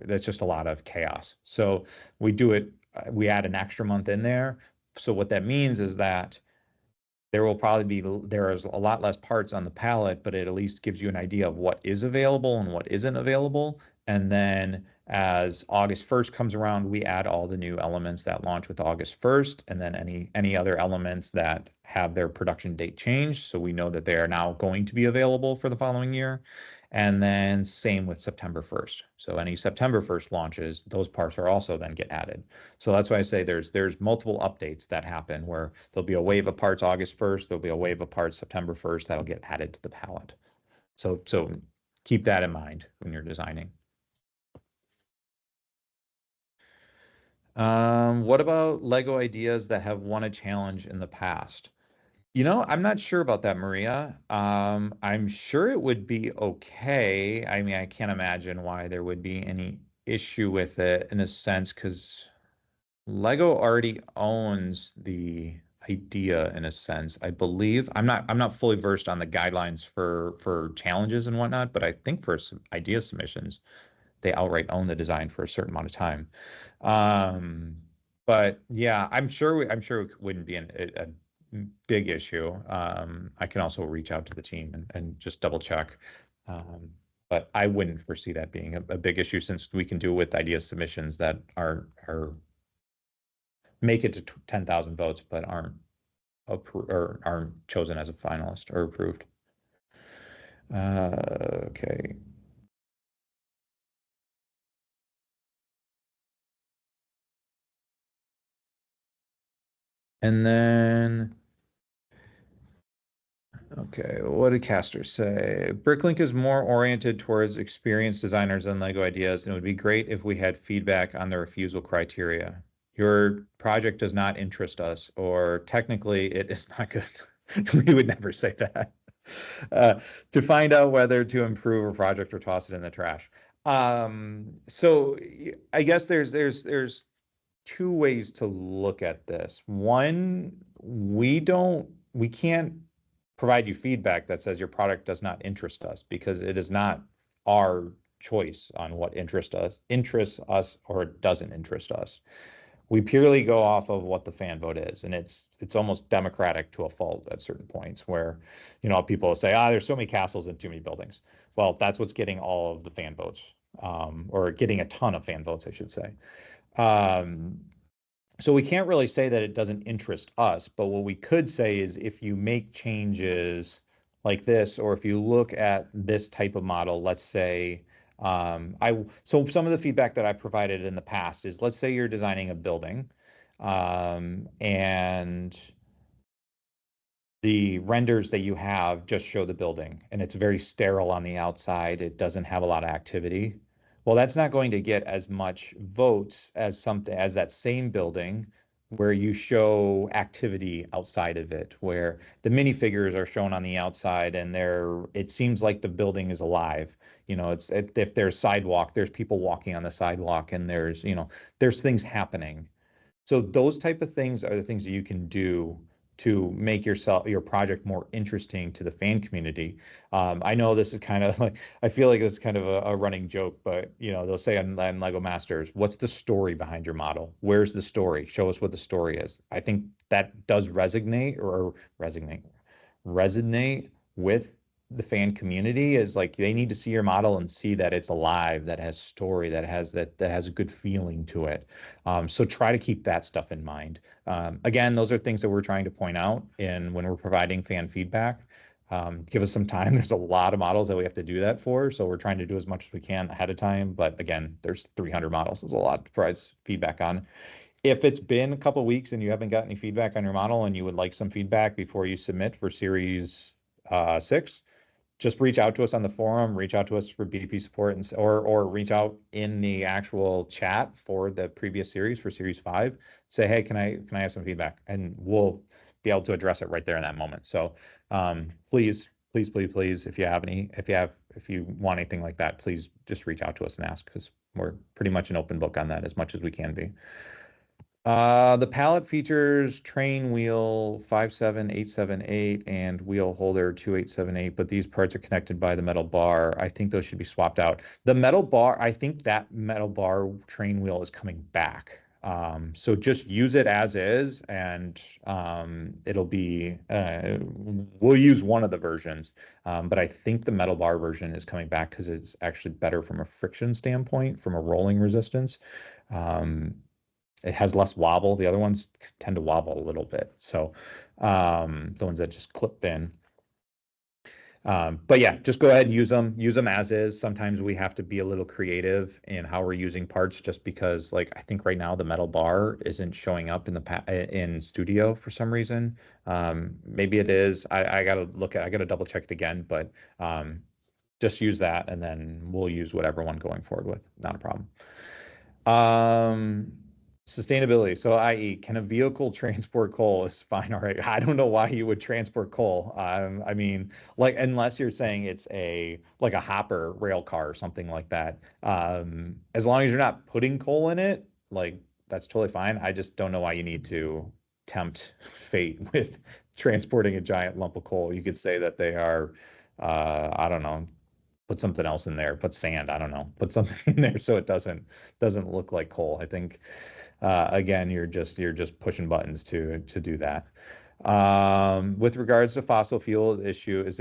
that's just a lot of chaos. So we we add an extra month in there. So what that means is that there is a lot less parts on the palette, but it at least gives you an idea of what is available and what isn't available. And then as August 1st comes around, we add all the new elements that launch with August 1st, and then any other elements that have their production date changed. So we know that they are now going to be available for the following year. And then same with September 1st. So any September 1st launches, those parts are also then get added. So that's why I say there's multiple updates that happen where there'll be a wave of parts August 1st, there'll be a wave of parts September 1st that'll get added to the palette. So keep that in mind when you're designing. What about Lego ideas that have won a challenge in the past? I'm not sure about that, Maria. I'm sure it would be okay. I mean, I can't imagine why there would be any issue with it in a sense, because Lego already owns the idea in a sense, I believe. I'm not fully versed on the guidelines for challenges and whatnot, but I think for some idea submissions, they outright own the design for a certain amount of time. But yeah, I'm sure it wouldn't be a big issue. I can also reach out to the team and just double check. But I wouldn't foresee that being a big issue since we can do with idea submissions that are make it to 10,000 votes but aren't chosen as a finalist or approved. Okay. And then, okay, what did Castor say? BrickLink is more oriented towards experienced designers than Lego ideas, and it would be great if we had feedback on the refusal criteria. Your project does not interest us, or technically it is not good. We would never say that. To find out whether to improve a project or toss it in the trash. So I guess there's two ways to look at this. One, we can't provide you feedback that says your product does not interest us because it is not our choice on what interests us or doesn't interest us. We purely go off of what the fan vote is, and it's almost democratic to a fault at certain points where, people will say, there's so many castles and too many buildings. Well, that's what's getting all of the fan votes, or getting a ton of fan votes, I should say. So we can't really say that it doesn't interest us, but what we could say is if you make changes like this, or if you look at this type of model, let's say, so some of the feedback that I provided in the past is, let's say you're designing a building, and the renders that you have just show the building, and it's very sterile on the outside. It doesn't have a lot of activity. Well, that's not going to get as much votes as that same building where you show activity outside of it, where the minifigures are shown on the outside and it seems like the building is alive. If there's sidewalk, there's people walking on the sidewalk, and there's things happening. So those type of things are the things that you can do to make your project more interesting to the fan community. I know this is kind of like, I feel like this is kind of a running joke, but they'll say on Lego Masters, what's the story behind your model? Where's the story? Show us what the story is. I think that does resonate with the fan community, is like they need to see your model and see that it's alive, that has story, that has a good feeling to it. So try to keep that stuff in mind. Again, those are things that we're trying to point out in when we're providing fan feedback. Give us some time. There's a lot of models that we have to do that for, so we're trying to do as much as we can ahead of time. But again, there's 300 models. There's a lot to provide feedback on. If it's been a couple of weeks and you haven't got any feedback on your model and you would like some feedback before you submit for Series 6, just reach out to us on the forum, reach out to us for BDP support, or reach out in the actual chat for the previous series, for Series 5. Say, hey, can I have some feedback? And we'll be able to address it right there in that moment. So please, if you want anything like that, please just reach out to us and ask, because we're pretty much an open book on that as much as we can be. The palette features train wheel 57878 and wheel holder 2878, but these parts are connected by the metal bar. I think those should be swapped out. The metal bar, I think that metal bar train wheel is coming back. So just use it as is, and it'll be, we'll use one of the versions, but I think the metal bar version is coming back because it's actually better from a friction standpoint, from a rolling resistance. It has less wobble. The other ones tend to wobble a little bit. So the ones that just clip in. But yeah, just go ahead and use them as is. Sometimes we have to be a little creative in how we're using parts, just because, like, I think right now the metal bar isn't showing up in Studio for some reason. Maybe it is. I gotta double check it again, but just use that, and then we'll use whatever one going forward with. Not a problem. Sustainability. So, i.e., can a vehicle transport coal? Is fine. All right. I don't know why you would transport coal. I mean, like, unless you're saying it's like a hopper rail car or something like that. As long as you're not putting coal in it, like, that's totally fine. I just don't know why you need to tempt fate with transporting a giant lump of coal. You could say that they are, I don't know, put something else in there, put sand, I don't know, put something in there so it doesn't look like coal. I think again, you're just pushing buttons to do that. With regards to fossil fuels issue, is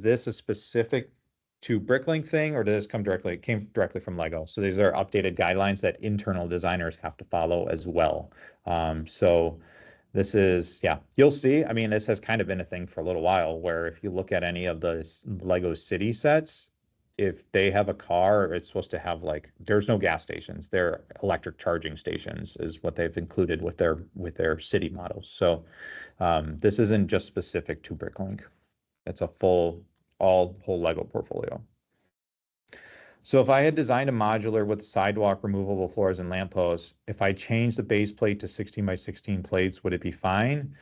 this a specific to BrickLink thing, or does this came directly from Lego? So these are updated guidelines that internal designers have to follow as well. So this is, yeah, you'll see. I mean, this has kind of been a thing for a little while, where if you look at any of the Lego city sets, if they have a car, it's supposed to have, like, there's no gas stations. They're electric charging stations is what they've included with their city models. So this isn't just specific to BrickLink. It's a whole Lego portfolio. So if I had designed a modular with sidewalk, removable floors, and lampposts, if I change the base plate to 16 by 16 plates, would it be fine?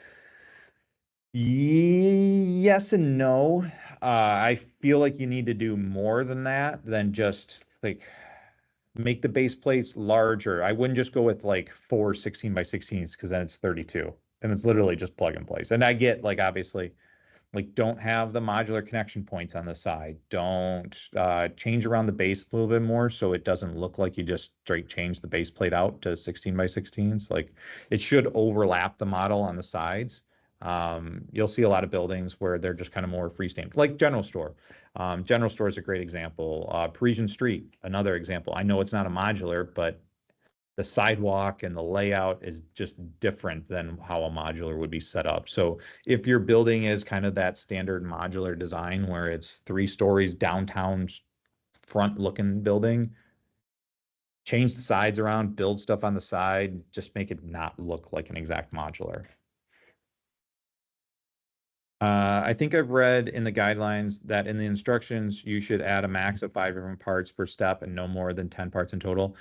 Yes and no. I feel like you need to do more than that, than just, like, make the base plates larger. I wouldn't just go with like 4 16 by 16s, because then it's 32 and it's literally just plug and place. And I get, like, obviously, like, don't have the modular connection points on the side. Don't change around the base a little bit more so it doesn't look like you just straight change the base plate out to 16 by 16s. Like, it should overlap the model on the sides. You'll see a lot of buildings where they're just kind of more freestanding, like General Store. General Store is a great example. Parisian Street, another example. I know it's not a modular, but the sidewalk and the layout is just different than how a modular would be set up. So if your building is kind of that standard modular design where it's 3 stories downtown front looking building, change the sides around, build stuff on the side, just make it not look like an exact modular. I think I've read in the guidelines that in the instructions, you should add a max of 5 different parts per step and no more than 10 parts in total.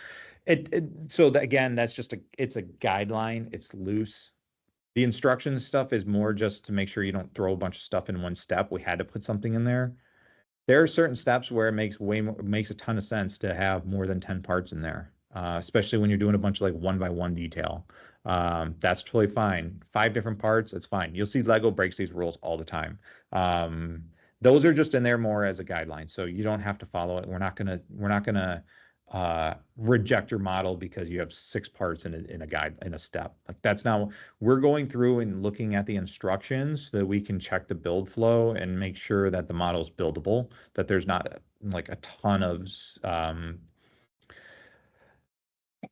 So again, that's just it's a guideline. It's loose. The instructions stuff is more just to make sure you don't throw a bunch of stuff in one step. We had to put something in there. There are certain steps where it makes a ton of sense to have more than 10 parts in there, especially when you're doing a bunch of, like, 1 by 1 detail. That's totally fine. 5 different parts, it's fine. You'll see Lego breaks these rules all the time. Um, those are just in there more as a guideline, so you don't have to follow it. We're not gonna reject your model because you have 6 parts in a guide in a step. Like that's not. We're going through and looking at the instructions so that we can check the build flow and make sure that the model is buildable. That there's not like a ton of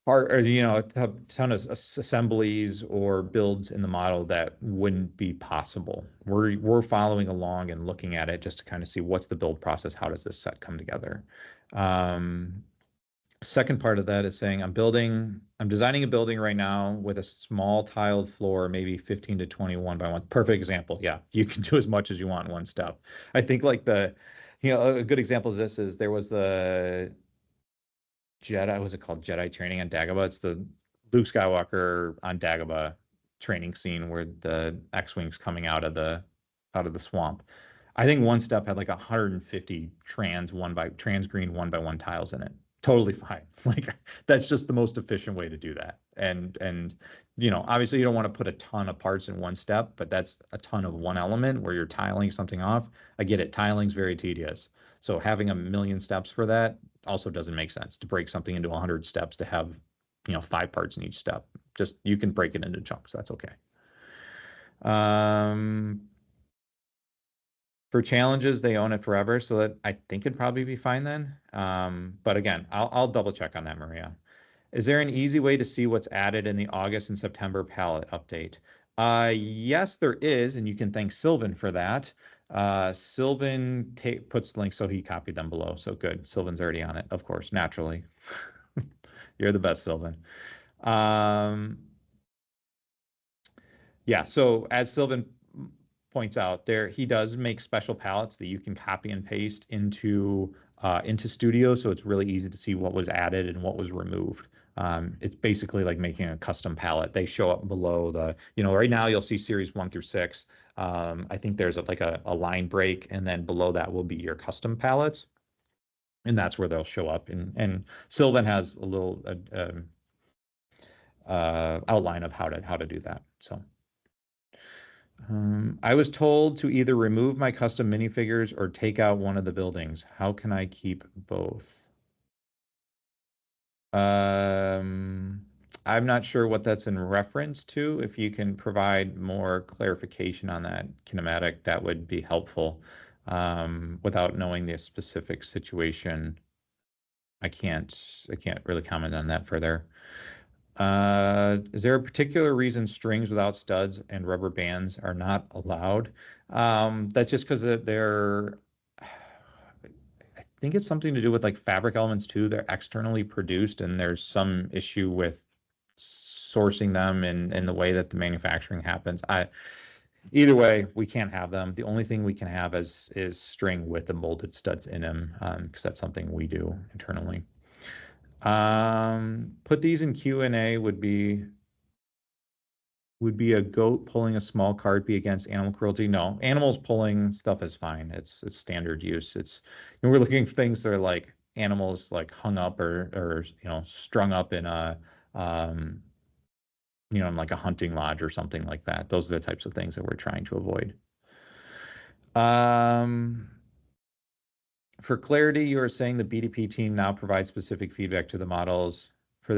or a ton of assemblies or builds in the model that wouldn't be possible. We're following along and looking at it just to kind of see what's the build process, how does this set come together. Second part of that is saying I'm designing a building right now with a small tiled floor, maybe 15 to 21 by 1. Perfect example. Yeah, you can do as much as you want in one step. I think like a good example of this is there was the Jedi, was it called Jedi training on Dagobah? It's the Luke Skywalker on Dagobah training scene where the X-Wing's coming out of the swamp. I think one step had like 150 trans green 1 by 1 tiles in it. Totally fine. Like that's just the most efficient way to do that. And obviously you don't want to put a ton of parts in one step, but that's a ton of one element where you're tiling something off. I get it. Tiling's very tedious. So having a million steps for that also doesn't make sense. To break something into 100 steps to have 5 parts in each step. Just you can break it into chunks. That's okay. For challenges, they own it forever, so that I think it'd probably be fine then. But again, I'll double check on that, Maria. Is there an easy way to see what's added in the August and September palette update? Yes, there is, and you can thank Sylvan for that. Sylvan puts links, so he copied them below. So good. Sylvan's already on it, of course, naturally. You're the best, Sylvan. Yeah, so as Sylvan points out there, he does make special palettes that you can copy and paste into Studio, so it's really easy to see what was added and what was removed. It's basically like making a custom palette. They show up below right now you'll see series 1 through 6. I think there's a line break, and then below that will be your custom palettes, and that's where they'll show up. And Sylvan has a little outline of how to do that. So. I was told to either remove my custom minifigures or take out one of the buildings. How can I keep both? I'm not sure what that's in reference to. If you can provide more clarification on that kinematic, that would be helpful. Without knowing the specific situation, I can't really comment on that further. Is there a particular reason strings without studs and rubber bands are not allowed? That's just because I think it's something to do with like fabric elements too. They're externally produced, and there's some issue with sourcing them and the way that the manufacturing happens. Either way, we can't have them. The only thing we can have is string with the molded studs in them, because that's something we do internally. Put these in Q&A would be a goat pulling a small cart be against animal cruelty? No, animals pulling stuff is fine. It's standard use. We're looking for things that are like animals like hung up or strung up in in like a hunting lodge or something like that. Those are the types of things that we're trying to avoid. For clarity, you are saying the BDP team now provides specific feedback to the models for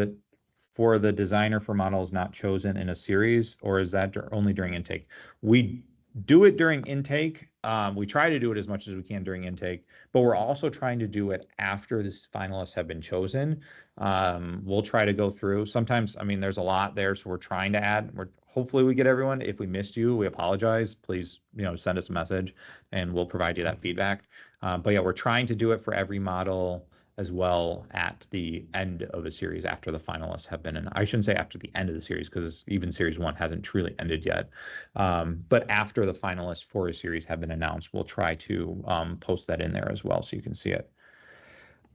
the designer for models not chosen in a series, or is that only during intake? We do it during intake. We try to do it as much as we can during intake, but we're also trying to do it after the finalists have been chosen. We'll try to go through. Sometimes, there's a lot there, so we're trying to add. Hopefully we get everyone. If we missed you, we apologize. Please, send us a message, and we'll provide you that feedback. But yeah, we're trying to do it for every model as well at the end of a series after the finalists have been in. I shouldn't say after the end of the series, because even series 1 hasn't truly ended yet. But after the finalists for a series have been announced, we'll try to post that in there as well so you can see it.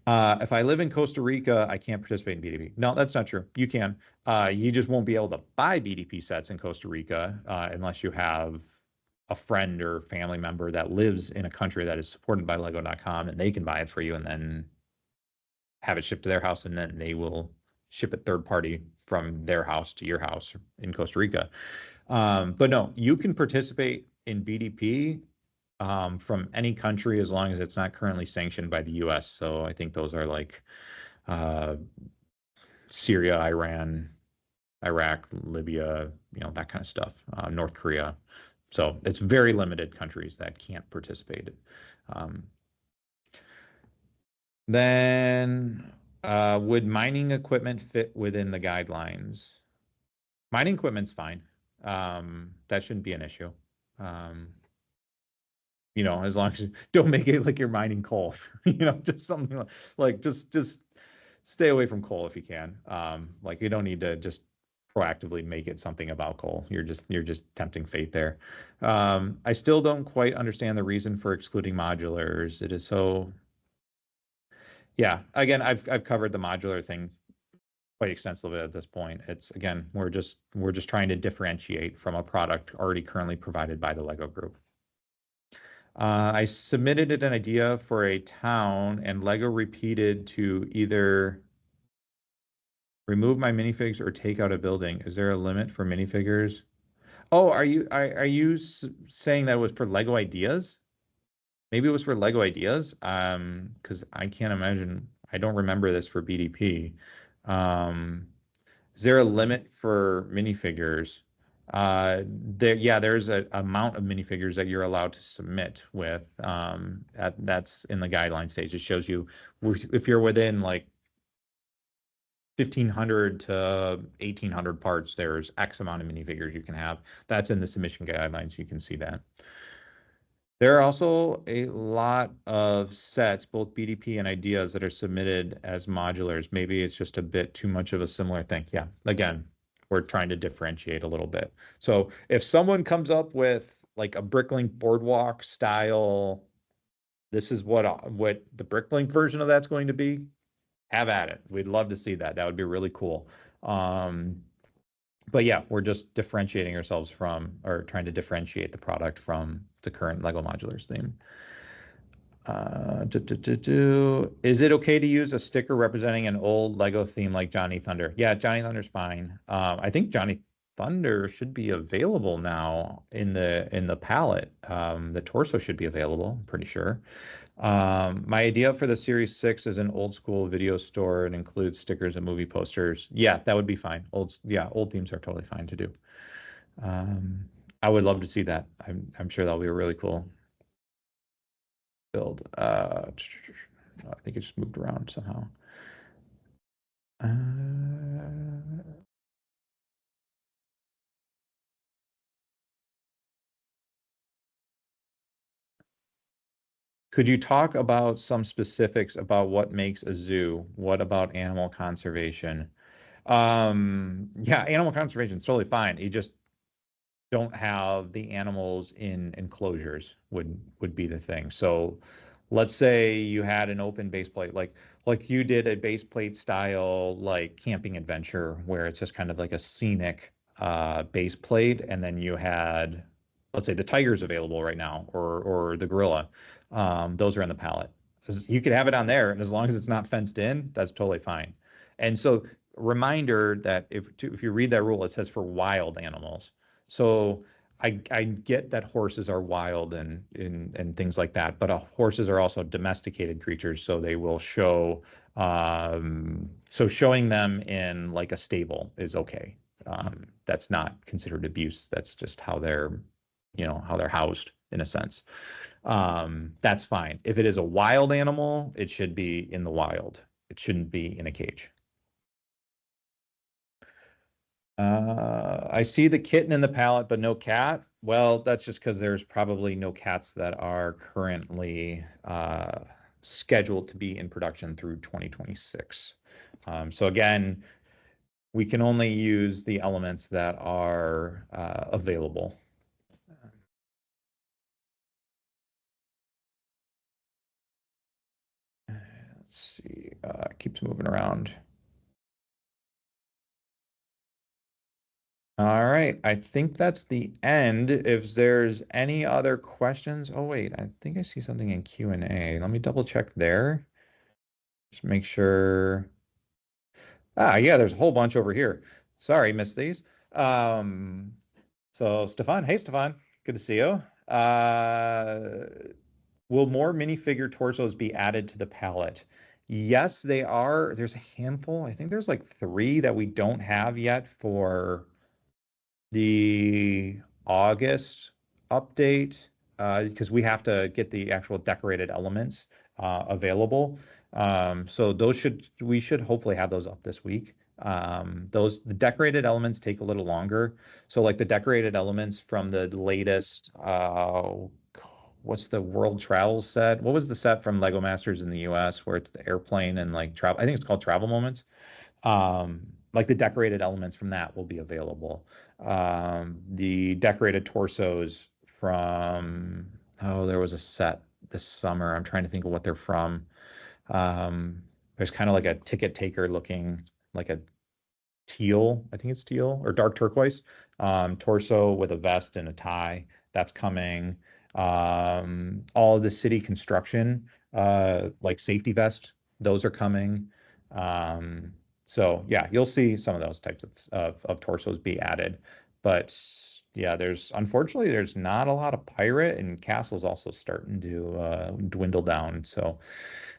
If I live in Costa Rica, I can't participate in BDP. No, that's not true. You can. You just won't be able to buy BDP sets in Costa Rica unless you have a friend or family member that lives in a country that is supported by Lego.com, and they can buy it for you and then have it shipped to their house, and then they will ship it third party from their house to your house in Costa Rica. But no, you can participate in BDP from any country as long as it's not currently sanctioned by the US. So I think those are like uh, Syria, Iran, Iraq, Libya, that kind of stuff, North Korea. So it's very limited countries that can't participate. Um, then would mining equipment fit within the guidelines? Mining equipment's fine. That shouldn't be an issue. Um, as long as you don't make it like you're mining coal, just something like just stay away from coal if you can. Like you don't need to just proactively make it something about coal. You're just tempting fate there. I still don't quite understand the reason for excluding modulars. It is so, yeah. Again, I've covered the modular thing quite extensively at this point. It's again, we're just trying to differentiate from a product already currently provided by the Lego Group. I submitted an idea for a town, and Lego repeated to either remove my minifigs or take out a building. Is there a limit for minifigures? Oh, are you saying that was for Lego Ideas? Maybe it was for Lego Ideas. Because I can't imagine. I don't remember this for BDP. Is there a limit for minifigures? There's an amount of minifigures that you're allowed to submit with. That's in the guideline stage. It shows you if you're within like 1,500 to 1,800 parts, there's X amount of minifigures you can have. That's in the submission guidelines. You can see that. There are also a lot of sets, both BDP and ideas, that are submitted as modulars. Maybe it's just a bit too much of a similar thing. Yeah, again, we're trying to differentiate a little bit. So if someone comes up with like a BrickLink Boardwalk style, this is what the BrickLink version of that's going to be, have at it. We'd love to see that. That would be really cool. But yeah, we're just differentiating ourselves from, or trying to differentiate the product from the current Lego Modulars theme. Is it okay to use a sticker representing an old Lego theme like Johnny Thunder? Yeah, Johnny Thunder's fine. I think Johnny Thunder should be available now in the palette. The torso should be available, I'm pretty sure. My idea for the Series 6 is an old school video store and includes stickers and movie posters. Yeah, that would be fine. Old themes are totally fine to do. I would love to see that. I'm sure that'll be a really cool build. I think it just moved around somehow. Could you talk about some specifics about what makes a zoo? What about animal conservation? Yeah, animal conservation is totally fine. You just don't have the animals in enclosures would be the thing. So let's say you had an open base plate, like you did a base plate style like camping adventure where it's just kind of like a scenic base plate, and then you had, let's say, the tiger's available right now, or the gorilla. Those are in the palette. You could have it on there, and as long as it's not fenced in, that's totally fine. And so reminder that if you read that rule, it says for wild animals. So I get that horses are wild and things like that, but horses are also domesticated creatures, so they will show. So showing them in like a stable is okay. That's not considered abuse. That's just how they're housed in a sense. That's fine. If it is a wild animal, it should be in the wild. It shouldn't be in a cage. I see the kitten in the palette, but no cat. Well, that's just because there's probably no cats that are currently scheduled to be in production through 2026. So again, we can only use the elements that are available. Let's see, keeps moving around. All right, I think that's the end. If there's any other questions, oh wait, I think I see something in Q&A. Let me double check there. Just make sure. Yeah, there's a whole bunch over here. Sorry, missed these. Um, so Stefan, hey Stefan, good to see you. Uh, will more minifigure torsos be added to the palette? Yes, they are. There's a handful. I think there's like three that we don't have yet for the August update, because we have to get the actual decorated elements available. So we should hopefully have those up this week. The decorated elements take a little longer. So like the decorated elements from the latest, what's the World Travel set? What was the set from Lego Masters in the US where it's the airplane and like travel? I think it's called Travel Moments. Like the decorated elements from that will be available. The decorated torsos from, oh, there was a set this summer. I'm trying to think of what they're from. There's kind of like a ticket taker looking, like a teal, I think it's teal or dark turquoise, torso with a vest and a tie. That's coming. All of the city construction, like safety vest, those are coming. Um, so yeah, you'll see some of those types of torsos be added. But yeah, unfortunately there's not a lot of pirate, and castle's also starting to dwindle down. So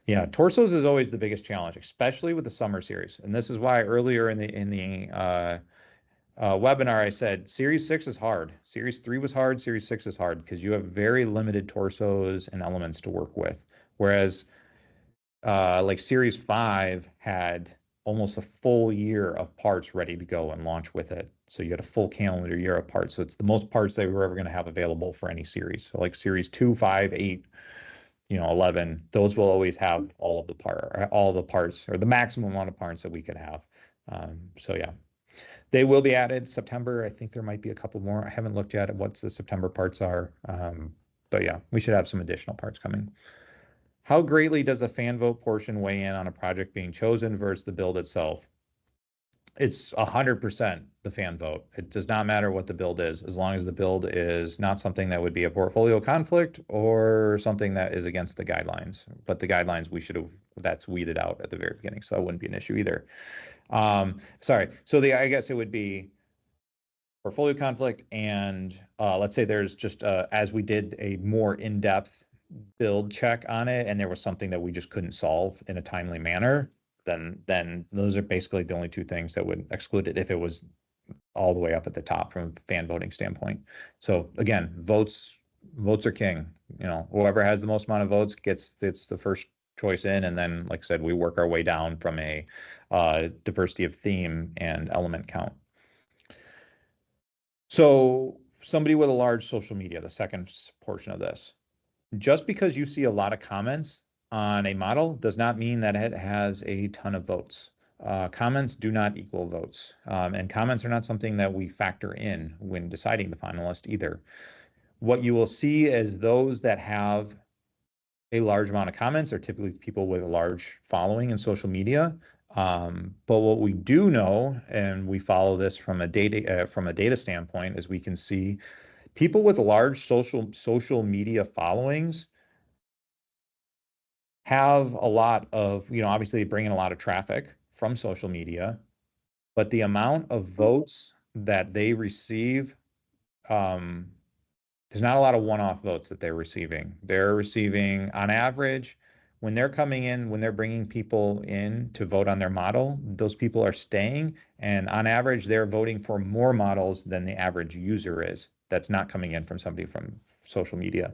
yeah, torsos is always the biggest challenge, especially with the summer series. And this is why earlier in the webinar I said Series 6 is hard. Series 3 was hard. Series 6 is hard because you have very limited torsos and elements to work with. Whereas like Series 5 had almost a full year of parts ready to go and launch with it. So you had a full calendar year of parts. So it's the most parts they were ever going to have available for any series. So like Series 2, 5, 8, 11, those will always have all the parts, or the maximum amount of parts that we could have. So yeah, they will be added September. I think there might be a couple more. I haven't looked yet at what the September parts are. But yeah, we should have some additional parts coming. How greatly does the fan vote portion weigh in on a project being chosen versus the build itself? It's 100% the fan vote. It does not matter what the build is, as long as the build is not something that would be a portfolio conflict or something that is against the guidelines. But the guidelines that's weeded out at the very beginning, so it wouldn't be an issue either. Sorry. So I guess it would be portfolio conflict, and let's say there's just as we did a more in-depth build check on it, and there was something that we just couldn't solve in a timely manner, then those are basically the only two things that would exclude it if it was all the way up at the top from a fan voting standpoint. So again, votes are king. Whoever has the most amount of votes gets the first choice in, and then, like I said, we work our way down from a diversity of theme and element count. So somebody with a large social media, the second portion of this, just because you see a lot of comments on a model does not mean that it has a ton of votes. Comments do not equal votes, and comments are not something that we factor in when deciding the finalist either. What you will see is those that have a large amount of comments are typically people with a large following in social media. But what we do know, and we follow this from a data standpoint, is we can see people with large social media followings have a lot of, obviously they bring in a lot of traffic from social media, but the amount of votes that they receive, there's not a lot of one-off votes that they're receiving. They're receiving, on average, when they're coming in, when they're bringing people in to vote on their model, those people are staying, and on average, they're voting for more models than the average user is. That's not coming in from somebody from social media.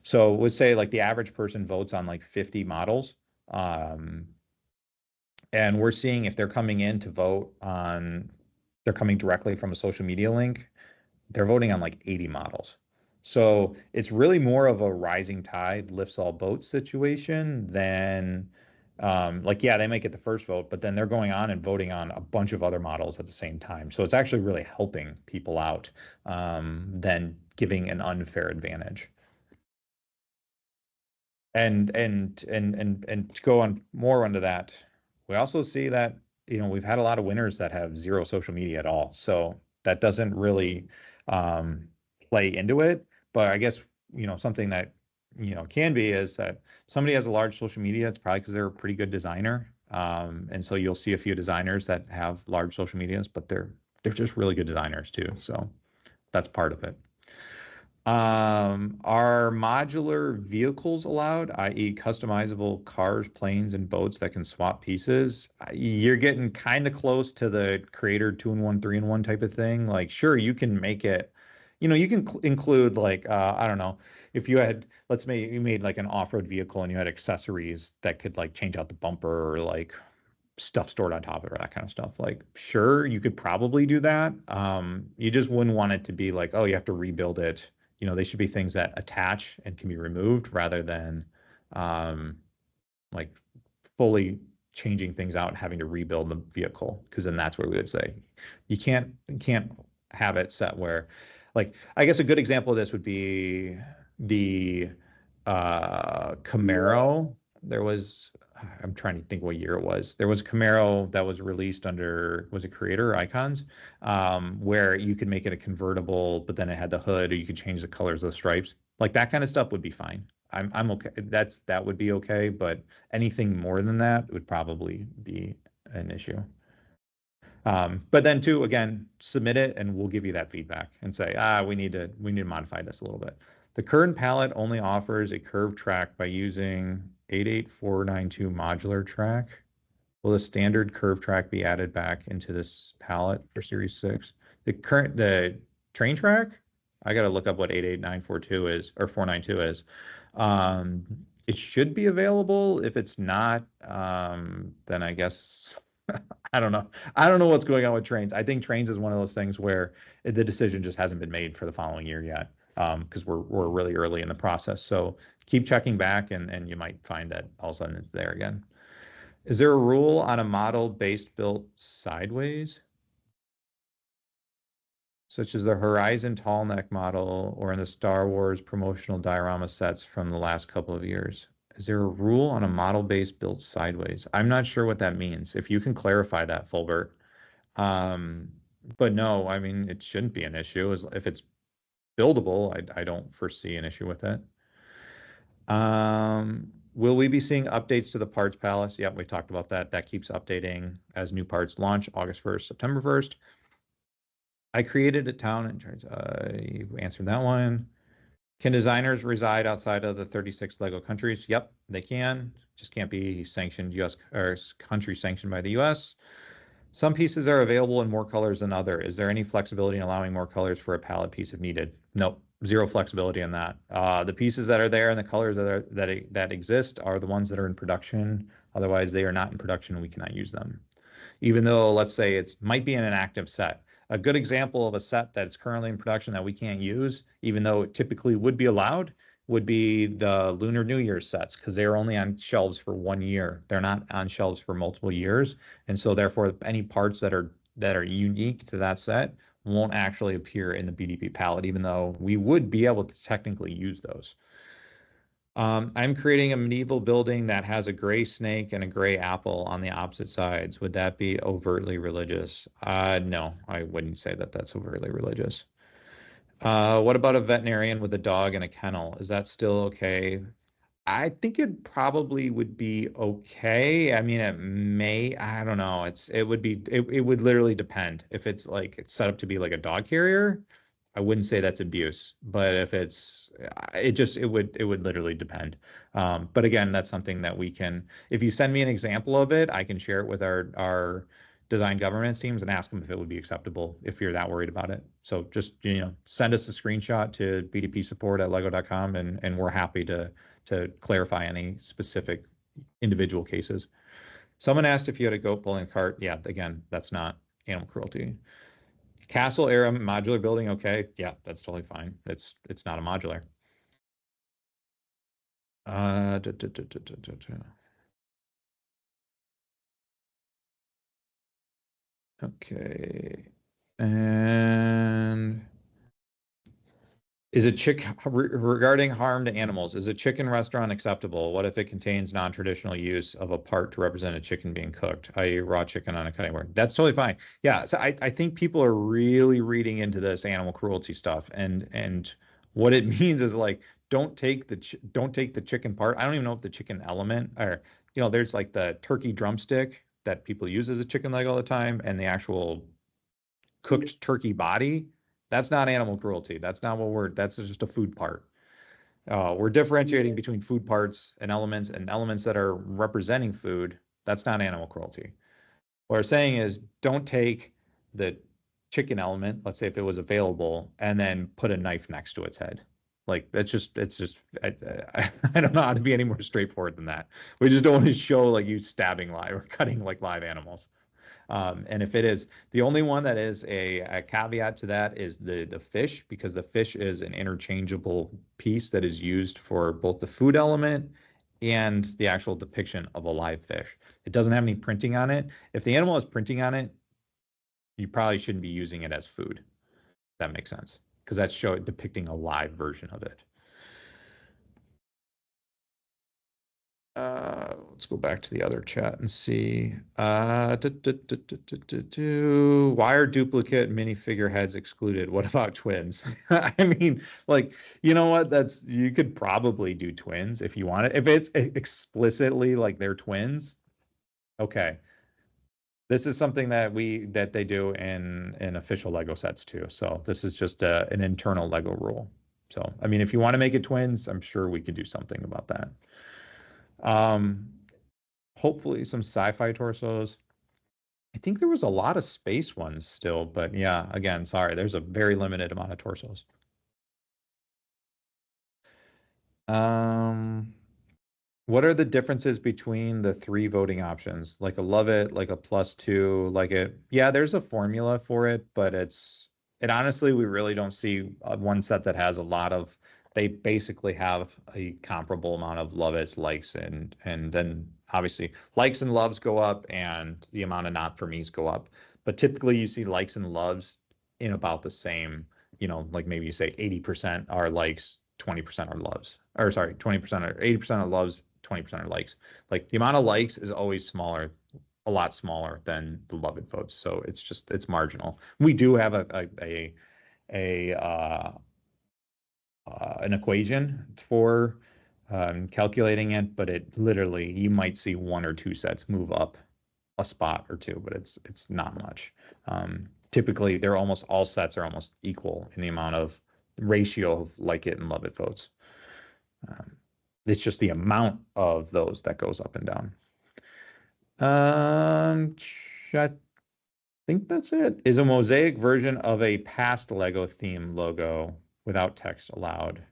So let's say like the average person votes on like 50 models. And we're seeing if they're coming in to vote on, they're coming directly from a social media link, they're voting on like 80 models. So it's really more of a rising tide lifts all boats situation than like, yeah, they might get the first vote, but then they're going on and voting on a bunch of other models at the same time. So it's actually really helping people out than giving an unfair advantage. And to go on more into that, we also see that we've had a lot of winners that have zero social media at all. So that doesn't really play into it. But I guess something that can be is that somebody has a large social media. It's probably because they're a pretty good designer. And so you'll see a few designers that have large social medias, but they're just really good designers too. So that's part of it. Are modular vehicles allowed, i.e., customizable cars, planes, and boats that can swap pieces? You're getting kind of close to the creator 2-in-1, 3-in-1 type of thing. Like, sure, you can make it, you can include like, I don't know, if you had, let's say you made like an off-road vehicle and you had accessories that could like change out the bumper or like stuff stored on top of it, that kind of stuff. Like, sure, you could probably do that. You just wouldn't want it to be like, oh, you have to rebuild it. They should be things that attach and can be removed rather than um, like fully changing things out and having to rebuild the vehicle. Because then that's where we would say you can't have it set where, like, I guess a good example of this would be the Camaro. There was I'm trying to think what year it was. There was a Camaro that was released under, was it Creator or Icons, where you could make it a convertible, but then it had the hood, or you could change the colors of the stripes. Like that kind of stuff would be fine. I'm okay. That would be okay, but anything more than that would probably be an issue. But then too, again, submit it and we'll give you that feedback and say, we need to modify this a little bit. The current palette only offers a curved track by using 88492 modular track. Will the standard curve track be added back into this palette for Series 6? The train track, I got to look up what 88942 is, or 492 is. It should be available. If it's not, then I guess I don't know. I don't know what's going on with trains. I think trains is one of those things where the decision just hasn't been made for the following year yet, because we're really early in the process. So keep checking back, and you might find that all of a sudden it's there again. Is there a rule on a model based built sideways, such as the Horizon tall neck model or in the Star Wars promotional diorama sets from the last couple of years? Is there a rule on a model based built sideways? I'm not sure what that means. If you can clarify that, Fulbert. But no, I mean, it shouldn't be an issue. If it's buildable, I don't foresee an issue with it. Will we be seeing updates to the parts palace? Yep, we talked about that. That keeps updating as new parts launch August 1st, September 1st. I created a town and you've answered that one. Can designers reside outside of the 36 LEGO countries? Yep, they can. Just can't be sanctioned US or country sanctioned by the US. Some pieces are available in more colors than other. Is there any flexibility in allowing more colors for a palette piece if needed? Nope, zero flexibility in that. The pieces that are there and the colors that exist are the ones that are in production. Otherwise, they are not in production and we cannot use them. Even though, let's say, it might be in an active set. A good example of a set that's currently in production that we can't use, even though it typically would be allowed, would be the Lunar New Year sets, because they are only on shelves for 1 year. They're not on shelves for multiple years. And so therefore, any parts that are unique to that set won't actually appear in the BDP palette, even though we would be able to technically use those. I'm creating a medieval building that has a gray snake and a gray apple on the opposite sides. Would that be overtly religious? No, I wouldn't say that that's overtly religious. What about a veterinarian with a dog and a kennel? Is that still okay? I think it probably would be okay. I mean, I don't know. It would literally depend. If it's like it's set up to be like a dog carrier, I wouldn't say that's abuse. But if it would literally depend. But again, that's something that if you send me an example of it, I can share it with our design governance teams and ask them if it would be acceptable if you're that worried about it. So just, send us a screenshot to bdpsupport@lego.com and we're happy to clarify any specific individual cases. Someone asked if you had a goat pulling a cart. Yeah, again, that's not animal cruelty. Castle era modular building, okay. Yeah, that's totally fine. It's not a modular. Okay. And regarding harm to animals, is a chicken restaurant acceptable? What if it contains non-traditional use of a part to represent a chicken being cooked, i.e. raw chicken on a cutting board? That's totally fine. Yeah, so I think people are really reading into this animal cruelty stuff, and what it means is like don't take the chicken part. I don't even know if the chicken element, or there's like the turkey drumstick that people use as a chicken leg all the time, and the actual cooked turkey body. That's not animal cruelty. That's just a food part. We're differentiating between food parts and elements that are representing food. That's not animal cruelty. What we're saying is don't take the chicken element, let's say if it was available, and then put a knife next to its head. Like I don't know how to be any more straightforward than that. We just don't want to show like you stabbing live or cutting like live animals. And if it is, the only one that is a caveat to that is the fish, because the fish is an interchangeable piece that is used for both the food element and the actual depiction of a live fish. It doesn't have any printing on it. If the animal has printing on it, you probably shouldn't be using it as food. That makes sense, because that's depicting a live version of it. Let's go back to the other chat and see. Why are duplicate minifigure heads excluded? What about twins? I mean, like, you know what? You could probably do twins if you want it. If it's explicitly like they're twins, okay. This is something that they do in official Lego sets too. So this is just an internal Lego rule. So I mean, if you want to make it twins, I'm sure we could do something about that. Hopefully some sci-fi torsos. I think there was a lot of space ones still, but yeah, again, sorry, there's a very limited amount of torsos. What are the differences between the three voting options? Like a love it, like a +2, like it. Yeah, there's a formula for it, but it honestly, we really don't see one set that has a lot of, they basically have a comparable amount of love it's, likes, and then obviously likes and loves go up and the amount of not for me's go up. But typically you see likes and loves in about the same, like maybe you say 80% are likes, 20% are loves, or sorry, 20% or 80% are loves, 20% are likes. Like the amount of likes is always smaller, a lot smaller than the loved votes. So it's marginal. We do have a an equation for calculating it, but it literally, you might see one or two sets move up a spot or two, but it's not much. Typically, they're almost all sets are almost equal in the amount of ratio of like it and love it votes. It's just the amount of those that goes up and down. I think that's it. Is a mosaic version of a past Lego theme logo without text allowed?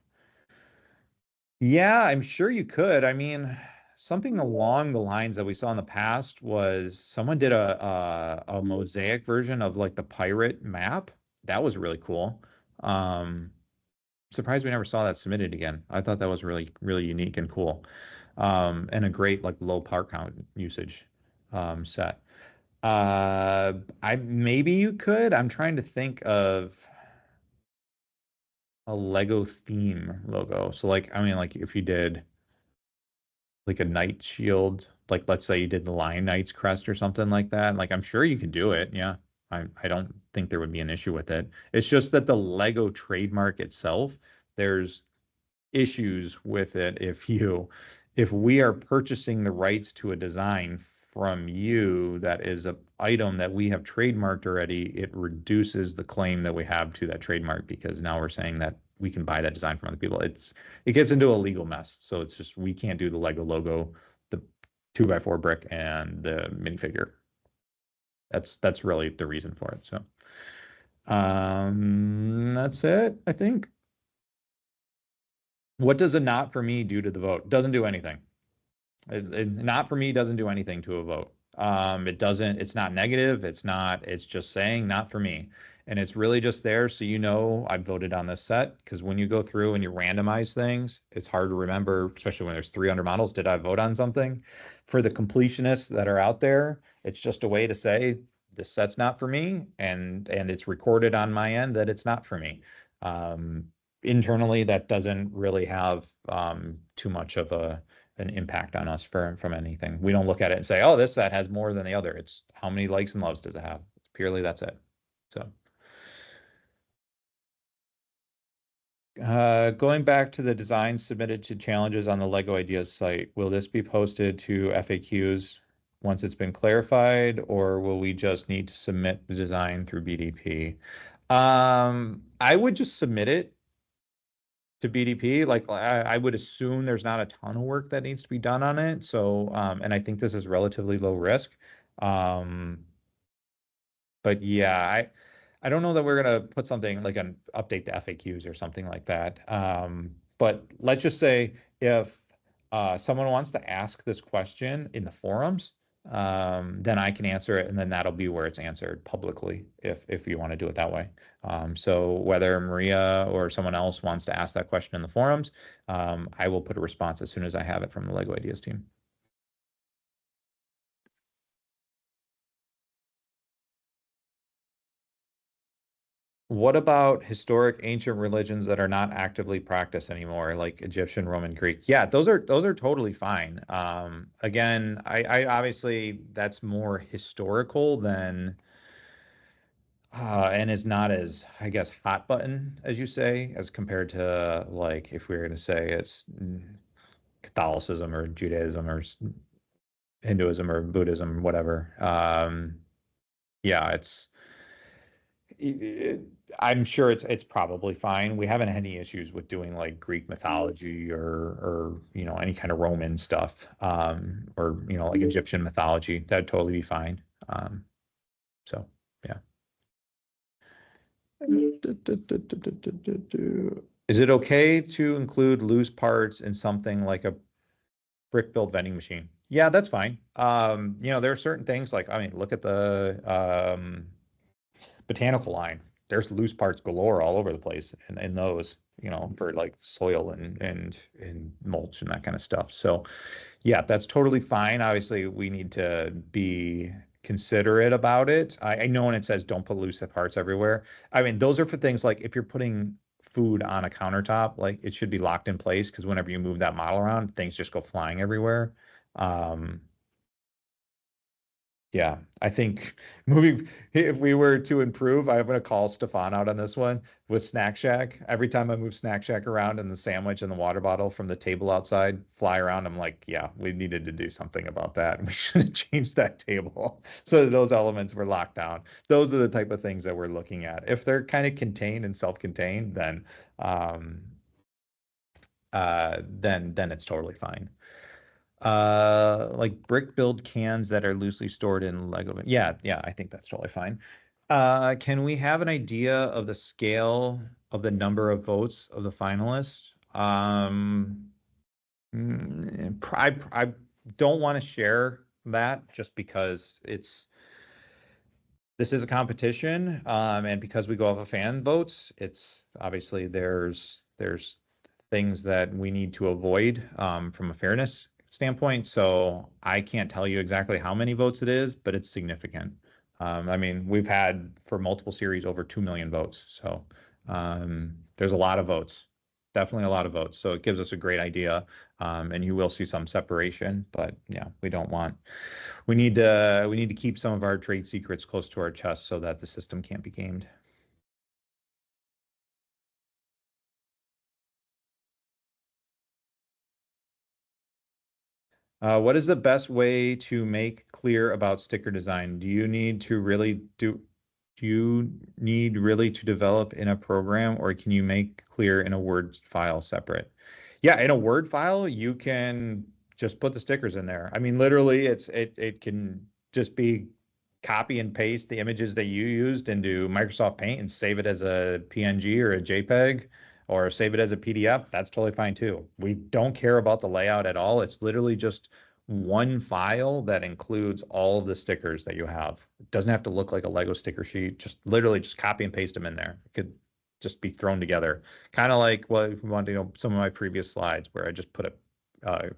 Yeah, I'm sure you could. I mean, something along the lines that we saw in the past was someone did a mosaic version of like the pirate map. That was really cool. Surprised we never saw that submitted again. I thought that was really, really unique and cool. And a great like low part count usage set. Maybe you could. I'm trying to think of a Lego theme logo. So like, I mean, like if you did like a knight shield, like let's say you did the Lion Knight's crest or something like that. Like I'm sure you could do it. Yeah. I don't think there would be an issue with it. It's just that the Lego trademark itself, there's issues with it if we are purchasing the rights to a design from you that is an item that we have trademarked already, it reduces the claim that we have to that trademark, because now we're saying that we can buy that design from other people. It gets into a legal mess. So it's just, we can't do the Lego logo, the 2x4 brick, and the minifigure. That's really the reason for it. So that's it, I think. What does a not for me do to the vote? Doesn't do anything. Not for me doesn't do anything to a vote. It's not negative. It's just saying not for me. And it's really just there so I voted on this set, because when you go through and you randomize things, it's hard to remember, especially when there's 300 models. Did I vote on something? For the completionists that are out there, it's just a way to say this set's not for me, and it's recorded on my end that it's not for me. Internally, that doesn't really have too much of an impact on us from anything. We don't look at it and say, oh, this set has more than the other. It's how many likes and loves does it have? Purely that's it. So Going back to the design submitted to challenges on the Lego Ideas site, will this be posted to FAQs once it's been clarified, or will we just need to submit the design through BDP? I would just submit it to BDP. Like I would assume there's not a ton of work that needs to be done on it. So, and I think this is relatively low risk. Um, but yeah, I don't know that we're gonna put something like an update the FAQs or something like that. But let's just say if someone wants to ask this question in the forums, then I can answer it, and then that'll be where it's answered publicly if you want to do it that way. So whether Maria or someone else wants to ask that question in the forums, I will put a response as soon as I have it from the Lego Ideas team. What about historic ancient religions that are not actively practiced anymore, like Egyptian, Roman, Greek? Yeah, those are totally fine. Again, I obviously that's more historical than and is not as, I guess, hot button as you say, as compared to like if we were going to say it's Catholicism or Judaism or Hinduism or Buddhism, whatever. Yeah, it, I'm sure it's probably fine. We haven't had any issues with doing like Greek mythology or any kind of Roman stuff, or like Egyptian mythology. That'd totally be fine. So yeah. Is it okay to include loose parts in something like a brick build vending machine? Yeah, that's fine. There are certain things like, I mean, look at the botanical line. There's loose parts galore all over the place in those, for like soil and mulch and that kind of stuff. So yeah, that's totally fine. Obviously, we need to be considerate about it. I know when it says don't put loose parts everywhere. I mean, those are for things like if you're putting food on a countertop, like it should be locked in place because whenever you move that model around, things just go flying everywhere. Um, yeah, I think moving, if we were to improve, I'm going to call Stefan out on this one with Snack Shack. Every time I move Snack Shack around and the sandwich and the water bottle from the table outside fly around, I'm like, yeah, we needed to do something about that. We should have changed that table so that those elements were locked down. Those are the type of things that we're looking at. If they're kind of contained and self-contained, um, then it's totally fine. Like brick build cans that are loosely stored in Lego. Yeah, I think that's totally fine. Can we have an idea of the scale of the number of votes of the finalists? I don't want to share that just because this is a competition, and because we go off of fan votes, it's obviously there's things that we need to avoid from a fairness standpoint. So I can't tell you exactly how many votes it is, but it's significant. I mean, we've had for multiple series over 2 million votes. So there's a lot of votes, definitely a lot of votes. So it gives us a great idea. And you will see some separation, but yeah, we need to keep some of our trade secrets close to our chest so that the system can't be gamed. What is the best way to make clear about sticker design? Do you need really to develop in a program, or can you make clear in a Word file separate? Yeah, in a Word file, you can just put the stickers in there. I mean, literally, it can just be copy and paste the images that you used into Microsoft Paint and save it as a PNG or a JPEG or save it as a PDF. That's totally fine too. We don't care about the layout at all. It's literally just one file that includes all of the stickers that you have. It doesn't have to look like a Lego sticker sheet. Just literally just copy and paste them in there. It could just be thrown together. Kind of like what if we want to know some of my previous slides where I just put a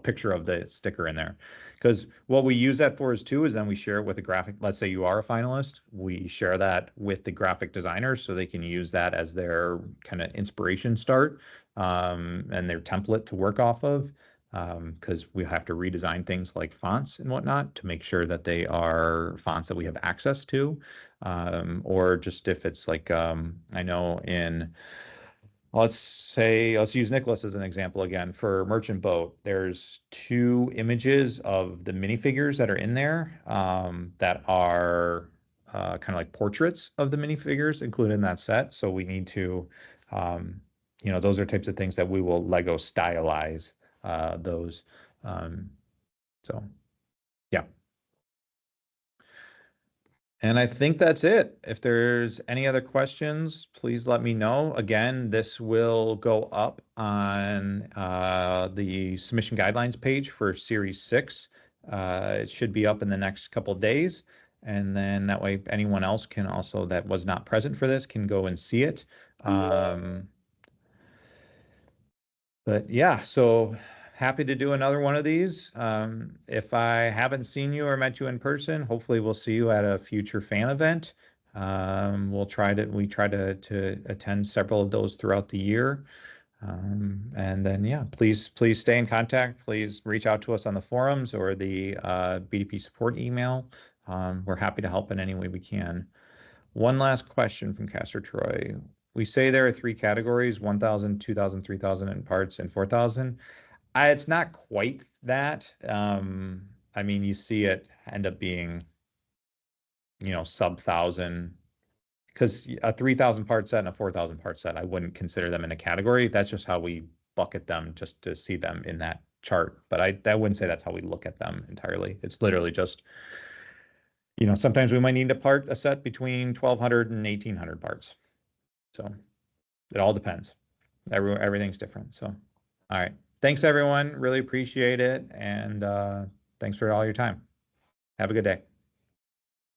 picture of the sticker in there. Because what we use that for is then we share it with the graphic. Let's say you are a finalist, we share that with the graphic designers so they can use that as their kind of inspiration start, and their template to work off of. Because we have to redesign things like fonts and whatnot to make sure that they are fonts that we have access to, or just if it's like I know in let's use Nicholas as an example again. For Merchant Boat, there's 2 images of the minifigures that are in there that are kind of like portraits of the minifigures included in that set. So we need to, those are types of things that we will Lego stylize those. Um, so yeah. And I think that's it. If there's any other questions, please let me know. Again, this will go up on the submission guidelines page for Series 6. It should be up in the next couple of days. And then that way anyone else can also, that was not present for this, can go and see it. But yeah, so happy to do another one of these. If I haven't seen you or met you in person, hopefully we'll see you at a future fan event. We try to attend several of those throughout the year. And then, yeah, please stay in contact. Please reach out to us on the forums or the BDP support email. We're happy to help in any way we can. One last question from Castor Troy. We say there are 3 categories, 1,000, 2,000, 3,000 in parts and 4,000. It's not quite that. I mean, you see it end up being, sub 1,000, because a 3,000 part set and a 4,000 part set, I wouldn't consider them in a category. That's just how we bucket them just to see them in that chart. But I wouldn't say that's how we look at them entirely. It's literally just, sometimes we might need a set between 1,200 and 1,800 parts. So it all depends. Everything's different. So, all right. Thanks, everyone. Really appreciate it. And thanks for all your time. Have a good day.